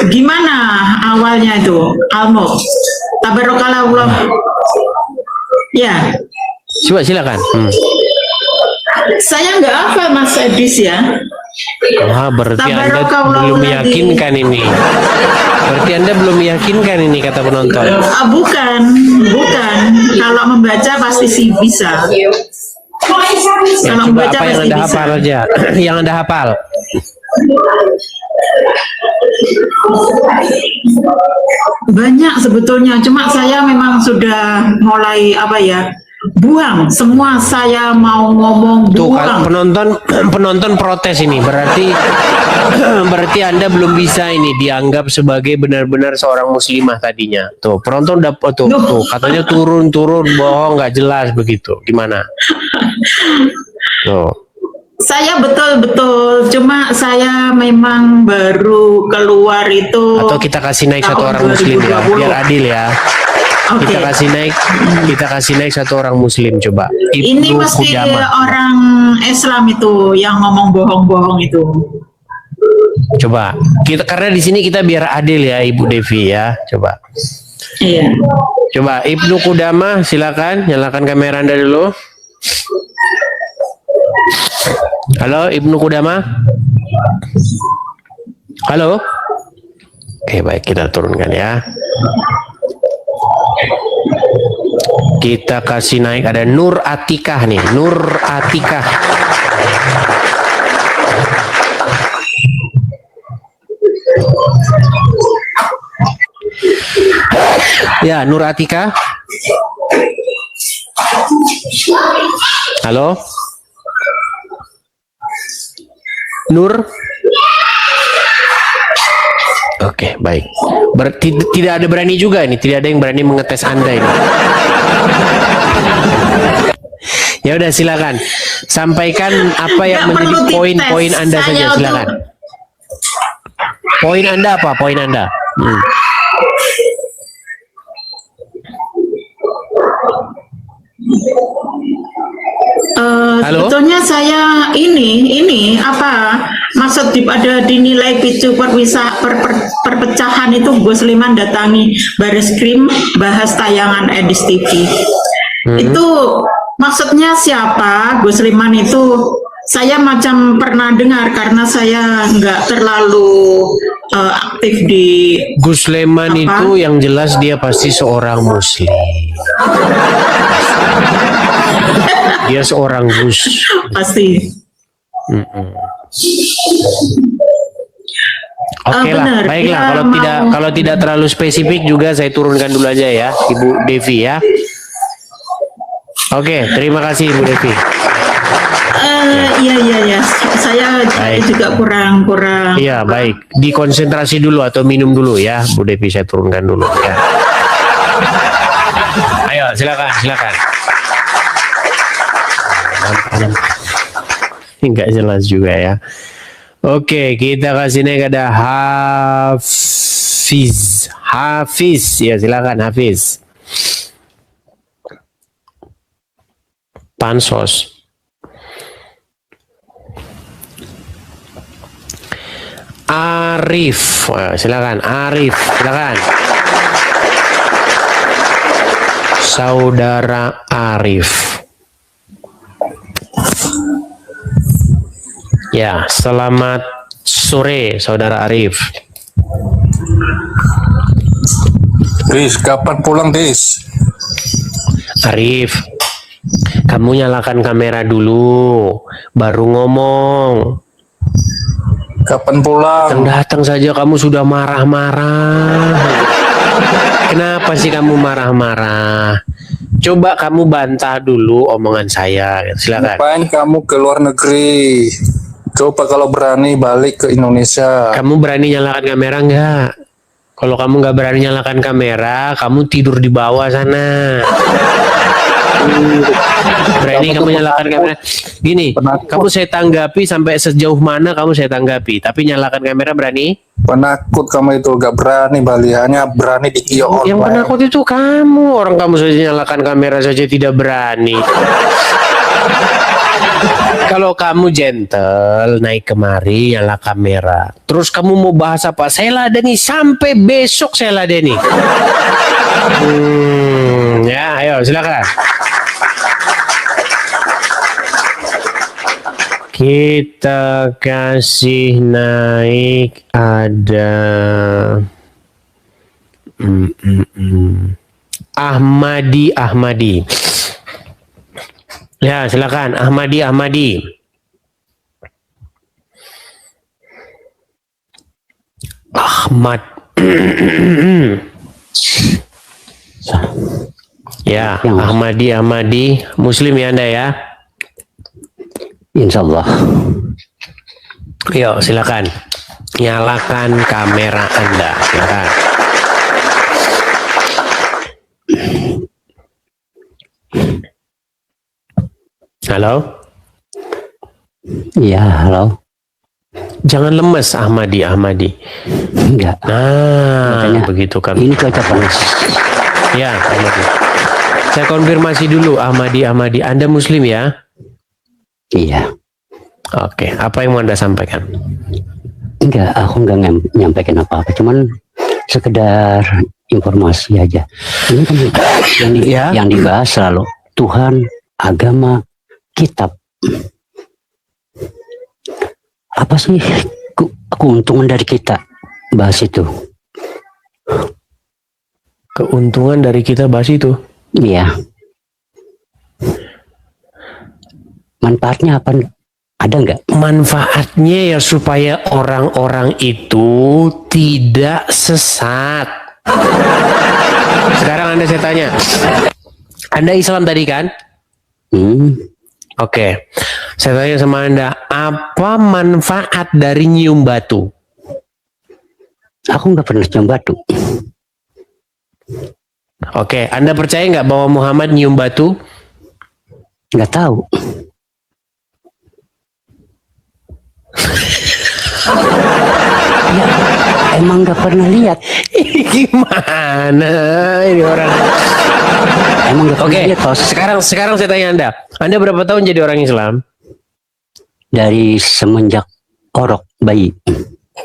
Gimana awalnya itu? Al-Mulk. Tabarakallah. Ya, Coba silakan. saya nggak hafal Mas Edis ya. Wah, berarti Anda belum meyakinkan ini. Berarti Anda belum meyakinkan ini kata penonton. Bukan. Kalau membaca pasti sih bisa. Ya, Kalau coba membaca apa yang pasti Anda bisa. hafal aja. Yang Anda hafal. Banyak sebetulnya, cuma saya memang sudah mulai buang semua, saya mau ngomong Tuh buang. penonton protes ini. Berarti Anda belum bisa ini dianggap sebagai benar-benar seorang muslimah tadinya. Tuh, penonton dapat tuh katanya turun bohong nggak jelas begitu. Gimana? Tuh. Saya betul-betul, cuma saya memang baru keluar itu. Atau kita kasih naik satu tahun orang muslim ya, 2020. biar adil ya. Oke. Kita kasih naik satu orang muslim coba. Ini Ibnu mesti Qudamah. orang Islam itu yang ngomong bohong-bohong itu. Coba. Karena di sini kita biar adil ya, Ibu Devi ya. Coba. Iya. Coba Ibnu Qudamah, silakan nyalakan kamera Anda dulu. Halo Ibnu Qudamah. Halo. Oke, baik, kita turunkan ya. Kita kasih naik, ada Nur Atikah nih, Nur Atikah. Ya, Nur Atikah. Halo. Nur. Oke, baik. Berarti tidak ada berani juga ini, tidak ada yang berani mengetes Anda ini. Ya udah, silakan. Sampaikan apa yang Nggak menjadi perlu poin-poin dites. Anda Saya saja, untuk- silakan. Poin Anda apa? Poin Anda. Halo? Sebetulnya saya ini maksud ada dinilai picu perpecahan itu Gus Liman datangi Bareskrim bahas tayangan Edis TV. Itu maksudnya siapa? Gus Liman itu saya macam pernah dengar karena saya nggak terlalu aktif di Gus Leman Apa? itu yang jelas dia pasti seorang muslim. Dia seorang Gus. pasti. Oke lah, benar. baiklah. Dia Kalau tidak terlalu spesifik juga saya turunkan dulu aja ya, Ibu Devi ya. Oke, terima kasih Ibu Devi. Iya. Saya Baik. juga kurang. Iya, baik. Dikonsentrasi dulu atau minum dulu ya, Bu Devi, saya turunkan dulu ya. Ayo, silakan. Enggak jelas juga ya. Oke, kita kasih naik ada Hafiz ya, silakan Hafiz. Pansos. Arif, silakan Arif, silakan. Saudara Arif. Ya, selamat sore Saudara Arif. Dis, kapan pulang, Dis? Arif, kamu nyalakan kamera dulu, baru ngomong. Kapan pulang? Datang saja kamu sudah marah-marah. Kenapa sih kamu marah-marah? Coba kamu bantah dulu omongan saya. Silakan. Ngapain kamu ke luar negeri? Coba kalau berani balik ke Indonesia. Kamu berani nyalakan kamera nggak? Kalau kamu nggak berani nyalakan kamera, kamu tidur di bawah sana. Berani kamu nyalakan kamera. Gini, kamu saya tanggapi sampai sejauh mana kamu saya tanggapi. Tapi nyalakan kamera berani? Penakut kamu itu, gak berani Bali, hanya berani di kiok Yang online. penakut itu kamu. Orang kamu saja nyalakan kamera saja tidak berani. Kalau kamu gentle, naik kemari, nyala kamera. Terus kamu mau bahas apa? Saya ladeni sampai besok saya ladeni. Ya, ayo silakan. Kita kasih naik ada Ahmadi. Ya, silakan Ahmadi. Ahmad. Ya, Ahmadi. Muslim ya Anda ya? Insya Allah. Yuk, silakan. Nyalakan kamera Anda. Silakan. Halo? Iya, halo. Jangan lemes Ahmadi. Enggak. Nah, Makanya begitu kan. Ini cuaca panas. Ya, Ahmadi. Saya konfirmasi dulu Ahmadi. Anda Muslim ya? Iya. Oke, apa yang mau Anda sampaikan? Enggak, aku enggak nyampaikan apa-apa. Cuman sekedar informasi aja. Ini kan yang dibahas selalu Tuhan, agama, kitab. Apa sih keuntungan dari kita bahas itu? Keuntungan dari kita bahas itu? Iya. Manfaatnya apa? Ada nggak? Manfaatnya ya supaya orang-orang itu tidak sesat. Sekarang saya tanya. Anda Islam tadi kan? Oke. Saya tanya sama Anda, apa manfaat dari nyium batu? Aku nggak pernah nyium batu. Oke, Anda percaya nggak bahwa Muhammad nyium batu? Nggak tahu. Ya, emang nggak pernah lihat. Gimana ini orang? Emang nggak pernah lihat, Bos. Sekarang saya tanya Anda berapa tahun jadi orang Islam? Dari semenjak orok bayi.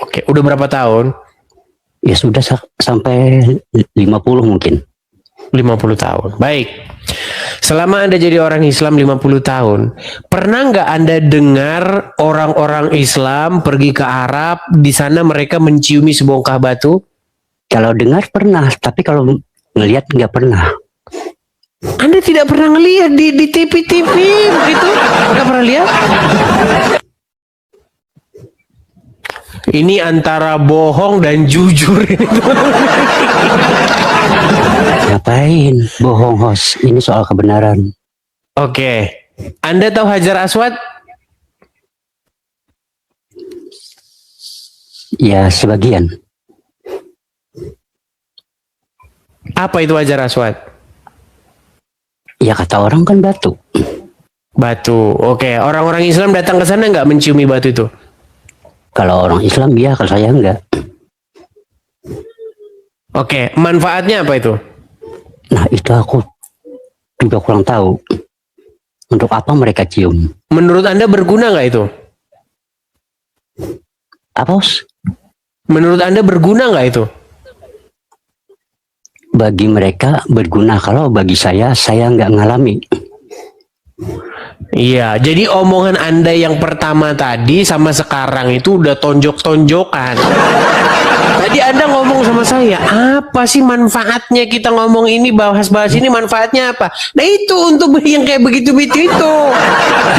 Oke, udah berapa tahun? Ya sudah sampai 50 mungkin. 50 tahun. Baik. Selama Anda jadi orang Islam 50 tahun, pernah nggak Anda dengar orang-orang Islam pergi ke Arab, di sana mereka menciumi sebongkah batu? Kalau dengar pernah, tapi kalau ngelihat nggak pernah. Anda tidak pernah ngelihat di TV-TV begitu? Nggak pernah lihat? Ini antara bohong dan jujur ini. Ngapain bohong, host? Ini soal kebenaran. Oke. Anda tahu Hajar Aswad? Ya, sebagian. Apa itu Hajar Aswad? Ya kata orang kan batu. Batu. Oke. Orang-orang Islam datang ke sana nggak menciumi batu itu? Kalau orang Islam iya, kalau saya enggak. Oke. Manfaatnya apa itu? Nah itu aku juga kurang tahu. Untuk apa mereka cium? Menurut Anda berguna nggak itu? Apa, Bos? Menurut Anda berguna nggak itu? Bagi mereka berguna. Kalau bagi saya nggak ngalami. Iya, jadi omongan Anda yang pertama tadi sama sekarang itu udah tonjok-tonjokan. Tadi Anda ngomong sama saya, apa sih manfaatnya kita ngomong ini, bahas-bahas ini, manfaatnya apa? Nah itu untuk yang kayak begitu-begitu itu.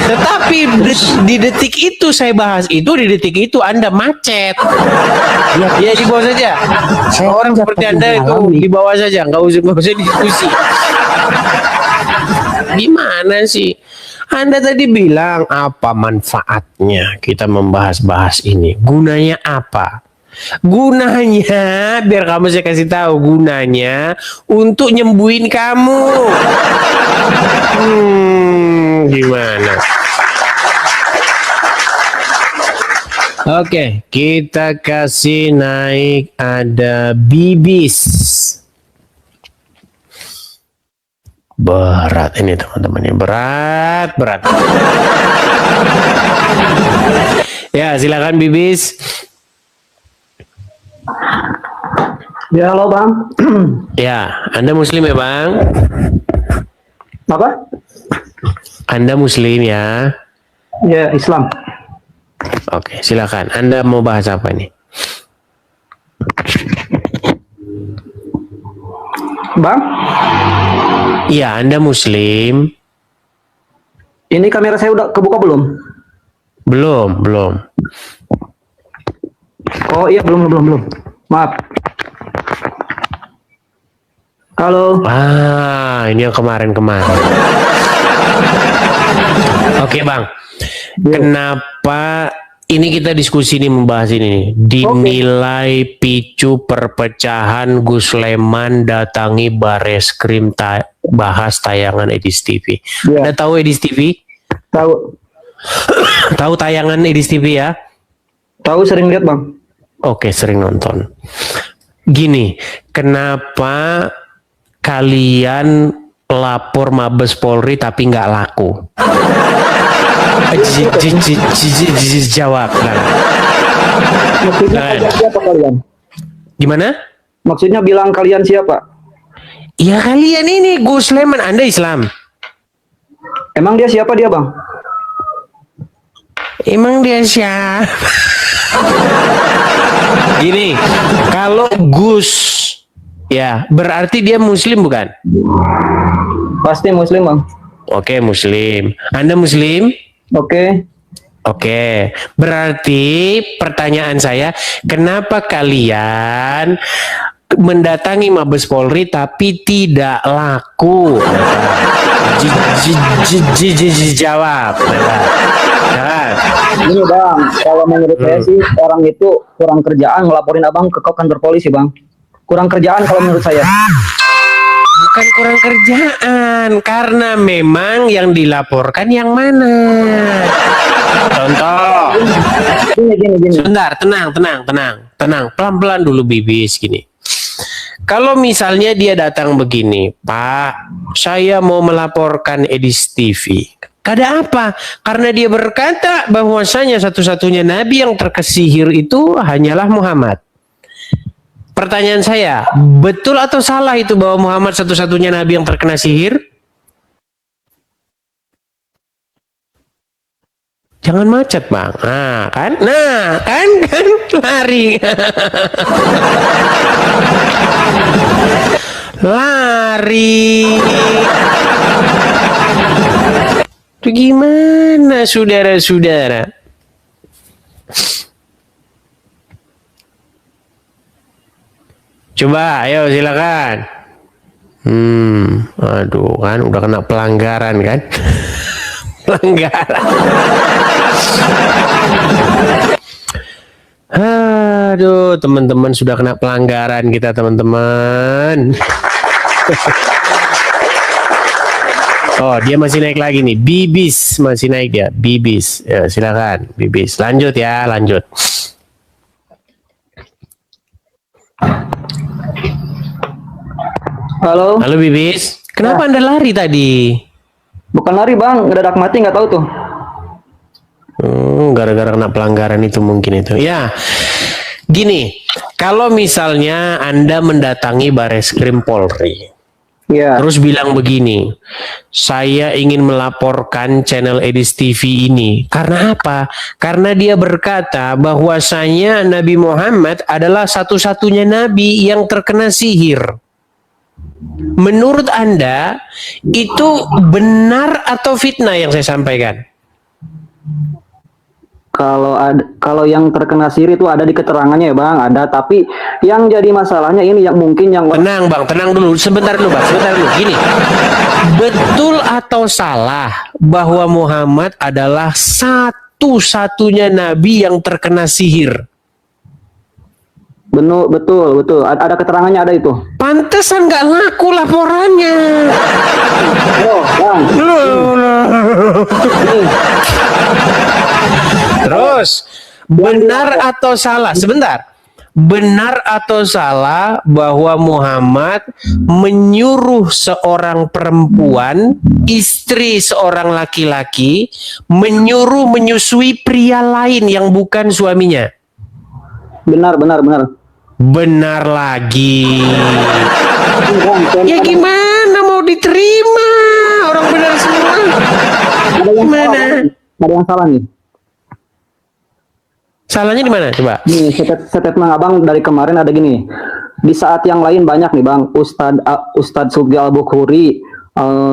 Tetapi di detik itu saya bahas itu, di detik itu Anda macet. Ya di bawah saja. Orang seperti Anda itu di bawah saja, nggak usah diskusi. Gimana sih? Anda tadi bilang apa manfaatnya kita membahas-bahas ini? Gunanya apa? Gunanya, biar kamu saya kasih tahu, gunanya untuk nyembuhin kamu. Gimana? Oke, kita kasih naik, ada Bibis. Berat ini teman-teman, ini berat. Ya, silakan Bibis. Ya, halo Bang. Ya, Anda Muslim ya Bang? Apa? Anda Muslim ya? Ya, Islam. Oke, silakan. Anda mau bahas apa nih? Bang? Iya, Anda Muslim. Ini kamera saya udah kebuka belum? Belum. Oh iya, belum. Maaf. Halo. Ini yang kemarin. Oke Bang. Kenapa ini kita diskusi nih, membahas ini nih. Dinilai picu perpecahan Gus Leman datangi Bareskrim bahas tayangan Edis TV. Ya. Anda tahu Edis TV? Tahu. Tahu tayangan Edis TV ya? Tahu, sering lihat Bang. Oke, sering nonton. Gini, kenapa kalian lapor Mabes Polri tapi nggak laku? Jawab. Maksudnya kalian siapa kalian? Gimana? Maksudnya bilang kalian siapa? Ya kalian ini Gus Leman, Anda Islam. Emang dia siapa dia Bang? Emang dia siapa? Gini, kalau Gus ya berarti dia Muslim bukan? Pasti Muslim Bang. Oke, Muslim. Anda Muslim? Oke, berarti pertanyaan saya, kenapa kalian mendatangi Mabes Polri tapi tidak laku? Jawab. Ini Bang, kalau menurut saya sih orang itu kurang kerjaan ngelaporin abang ke kantor polisi Bang. Kurang kerjaan kalau menurut saya. Bukan kurang kerjaan, karena memang yang dilaporkan yang mana? Contoh. Gini. Sebentar, tenang. Pelan-pelan dulu Bibis, gini. Kalau misalnya dia datang begini, Pak, saya mau melaporkan Edis TV. Ada apa? Karena dia berkata bahwasanya satu-satunya nabi yang terkesihir itu hanyalah Muhammad. Pertanyaan saya, betul atau salah itu bahwa Muhammad satu-satunya nabi yang terkena sihir? Jangan macet Bang. Nah kan lari. Lari. Itu gimana saudara-saudara? Coba, ayo silakan. Aduh kan udah kena pelanggaran kan? Pelanggaran. Aduh, teman-teman sudah kena pelanggaran kita teman-teman. Oh, dia masih naik lagi nih. Bibis masih naik dia. Bibis. Ya, silakan. Bibis. Lanjut ya, lanjut. Halo. Halo Bibis. Kenapa Anda lari tadi? Bukan lari Bang, ngedadak mati nggak tahu tuh. Gara-gara kena pelanggaran itu mungkin itu. Ya. Gini, kalau misalnya Anda mendatangi Bareskrim Polri, Iya. Terus bilang begini, saya ingin melaporkan channel Edis TV ini. Karena apa? Karena dia berkata bahwasanya Nabi Muhammad adalah satu-satunya nabi yang terkena sihir. Menurut Anda, itu benar atau fitnah yang saya sampaikan? Kalau yang terkena sihir itu ada di keterangannya ya Bang, ada. Tapi yang jadi masalahnya ini yang mungkin yang Tenang Bang, tenang dulu. Sebentar dulu Bang, sebentar dulu. Gini, betul atau salah bahwa Muhammad adalah satu-satunya nabi yang terkena sihir? betul. Ada keterangannya, ada itu. Pantesan nggak laku laporannya. Bang. Terus, benar atau salah? Sebentar. Benar atau salah bahwa Muhammad menyuruh seorang perempuan, istri seorang laki-laki, menyuruh menyusui pria lain yang bukan suaminya? Benar. Benar lagi. Ya gimana mau diterima? Orang benar semua. Gimana? Ada yang salah nih. Salahnya di mana? Coba. Nih, statement Abang dari kemarin ada gini. Di saat yang lain banyak nih Bang, Ustadz Subgi Al-Bukhari,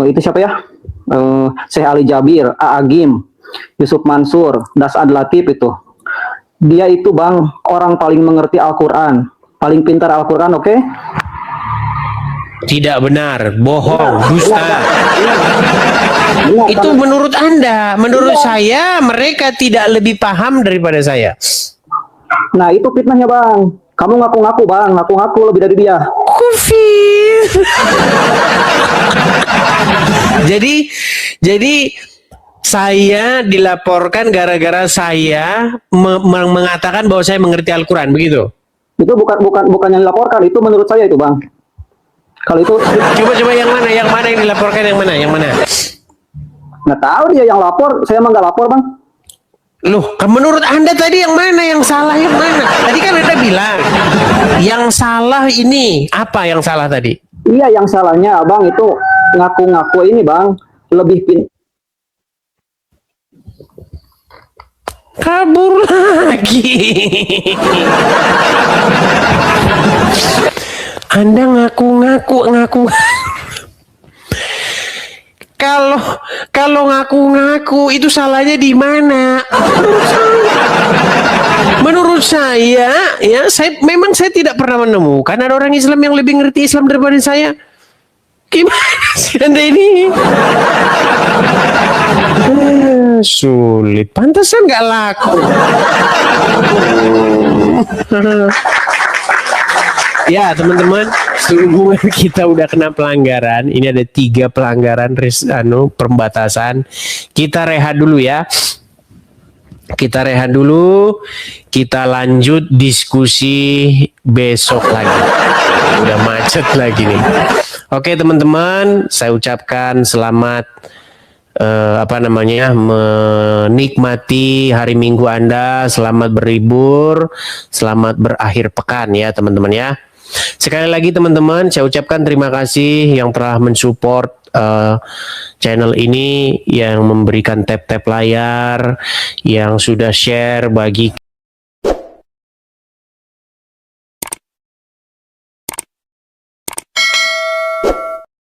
itu siapa ya? Syekh Ali Jabir, Agim, Yusuf Mansur, Dasad Latif itu. Dia itu Bang, orang paling mengerti Al-Quran, paling pintar Al-Quran, oke? Tidak benar, bohong, dusta. Itu menurut Anda. Menurut saya, mereka tidak lebih paham daripada saya. Nah, itu fitnahnya Bang. Kamu ngaku-ngaku Bang, ngaku-ngaku lebih dari dia. Kufir. Jadi saya dilaporkan gara-gara saya mengatakan bahwa saya mengerti Al-Quran, begitu? Itu bukan yang dilaporkan, itu menurut saya itu Bang. Kalau itu coba yang mana yang dilaporkan, yang mana? Nggak tahu dia yang lapor, saya emang nggak lapor Bang. Loh, menurut Anda tadi yang mana? Yang salah yang mana? Tadi kan Anda bilang yang salah ini. Apa yang salah tadi? Iya, yang salahnya Abang itu ngaku-ngaku ini Bang, lebih kabur lagi. Anda ngaku-ngaku. Kalau ngaku-ngaku itu salahnya di mana? Menurut saya, ya memang saya tidak pernah menemukan ada orang Islam yang lebih ngerti Islam daripada saya. Gimana sih Anda ini? Sulit. Pantesan nggak laku. Ya teman-teman, sehubungan kita udah kena pelanggaran. Ini ada 3 pelanggaran perbatasan. Kita rehat dulu ya. Kita rehat dulu. Kita lanjut diskusi besok lagi. Udah macet lagi nih. Oke teman-teman, saya ucapkan selamat menikmati hari Minggu Anda, selamat berlibur, selamat berakhir pekan ya teman-teman ya. Sekali lagi teman-teman, saya ucapkan terima kasih yang telah mensupport channel ini, yang memberikan tap-tap layar, yang sudah share, bagikan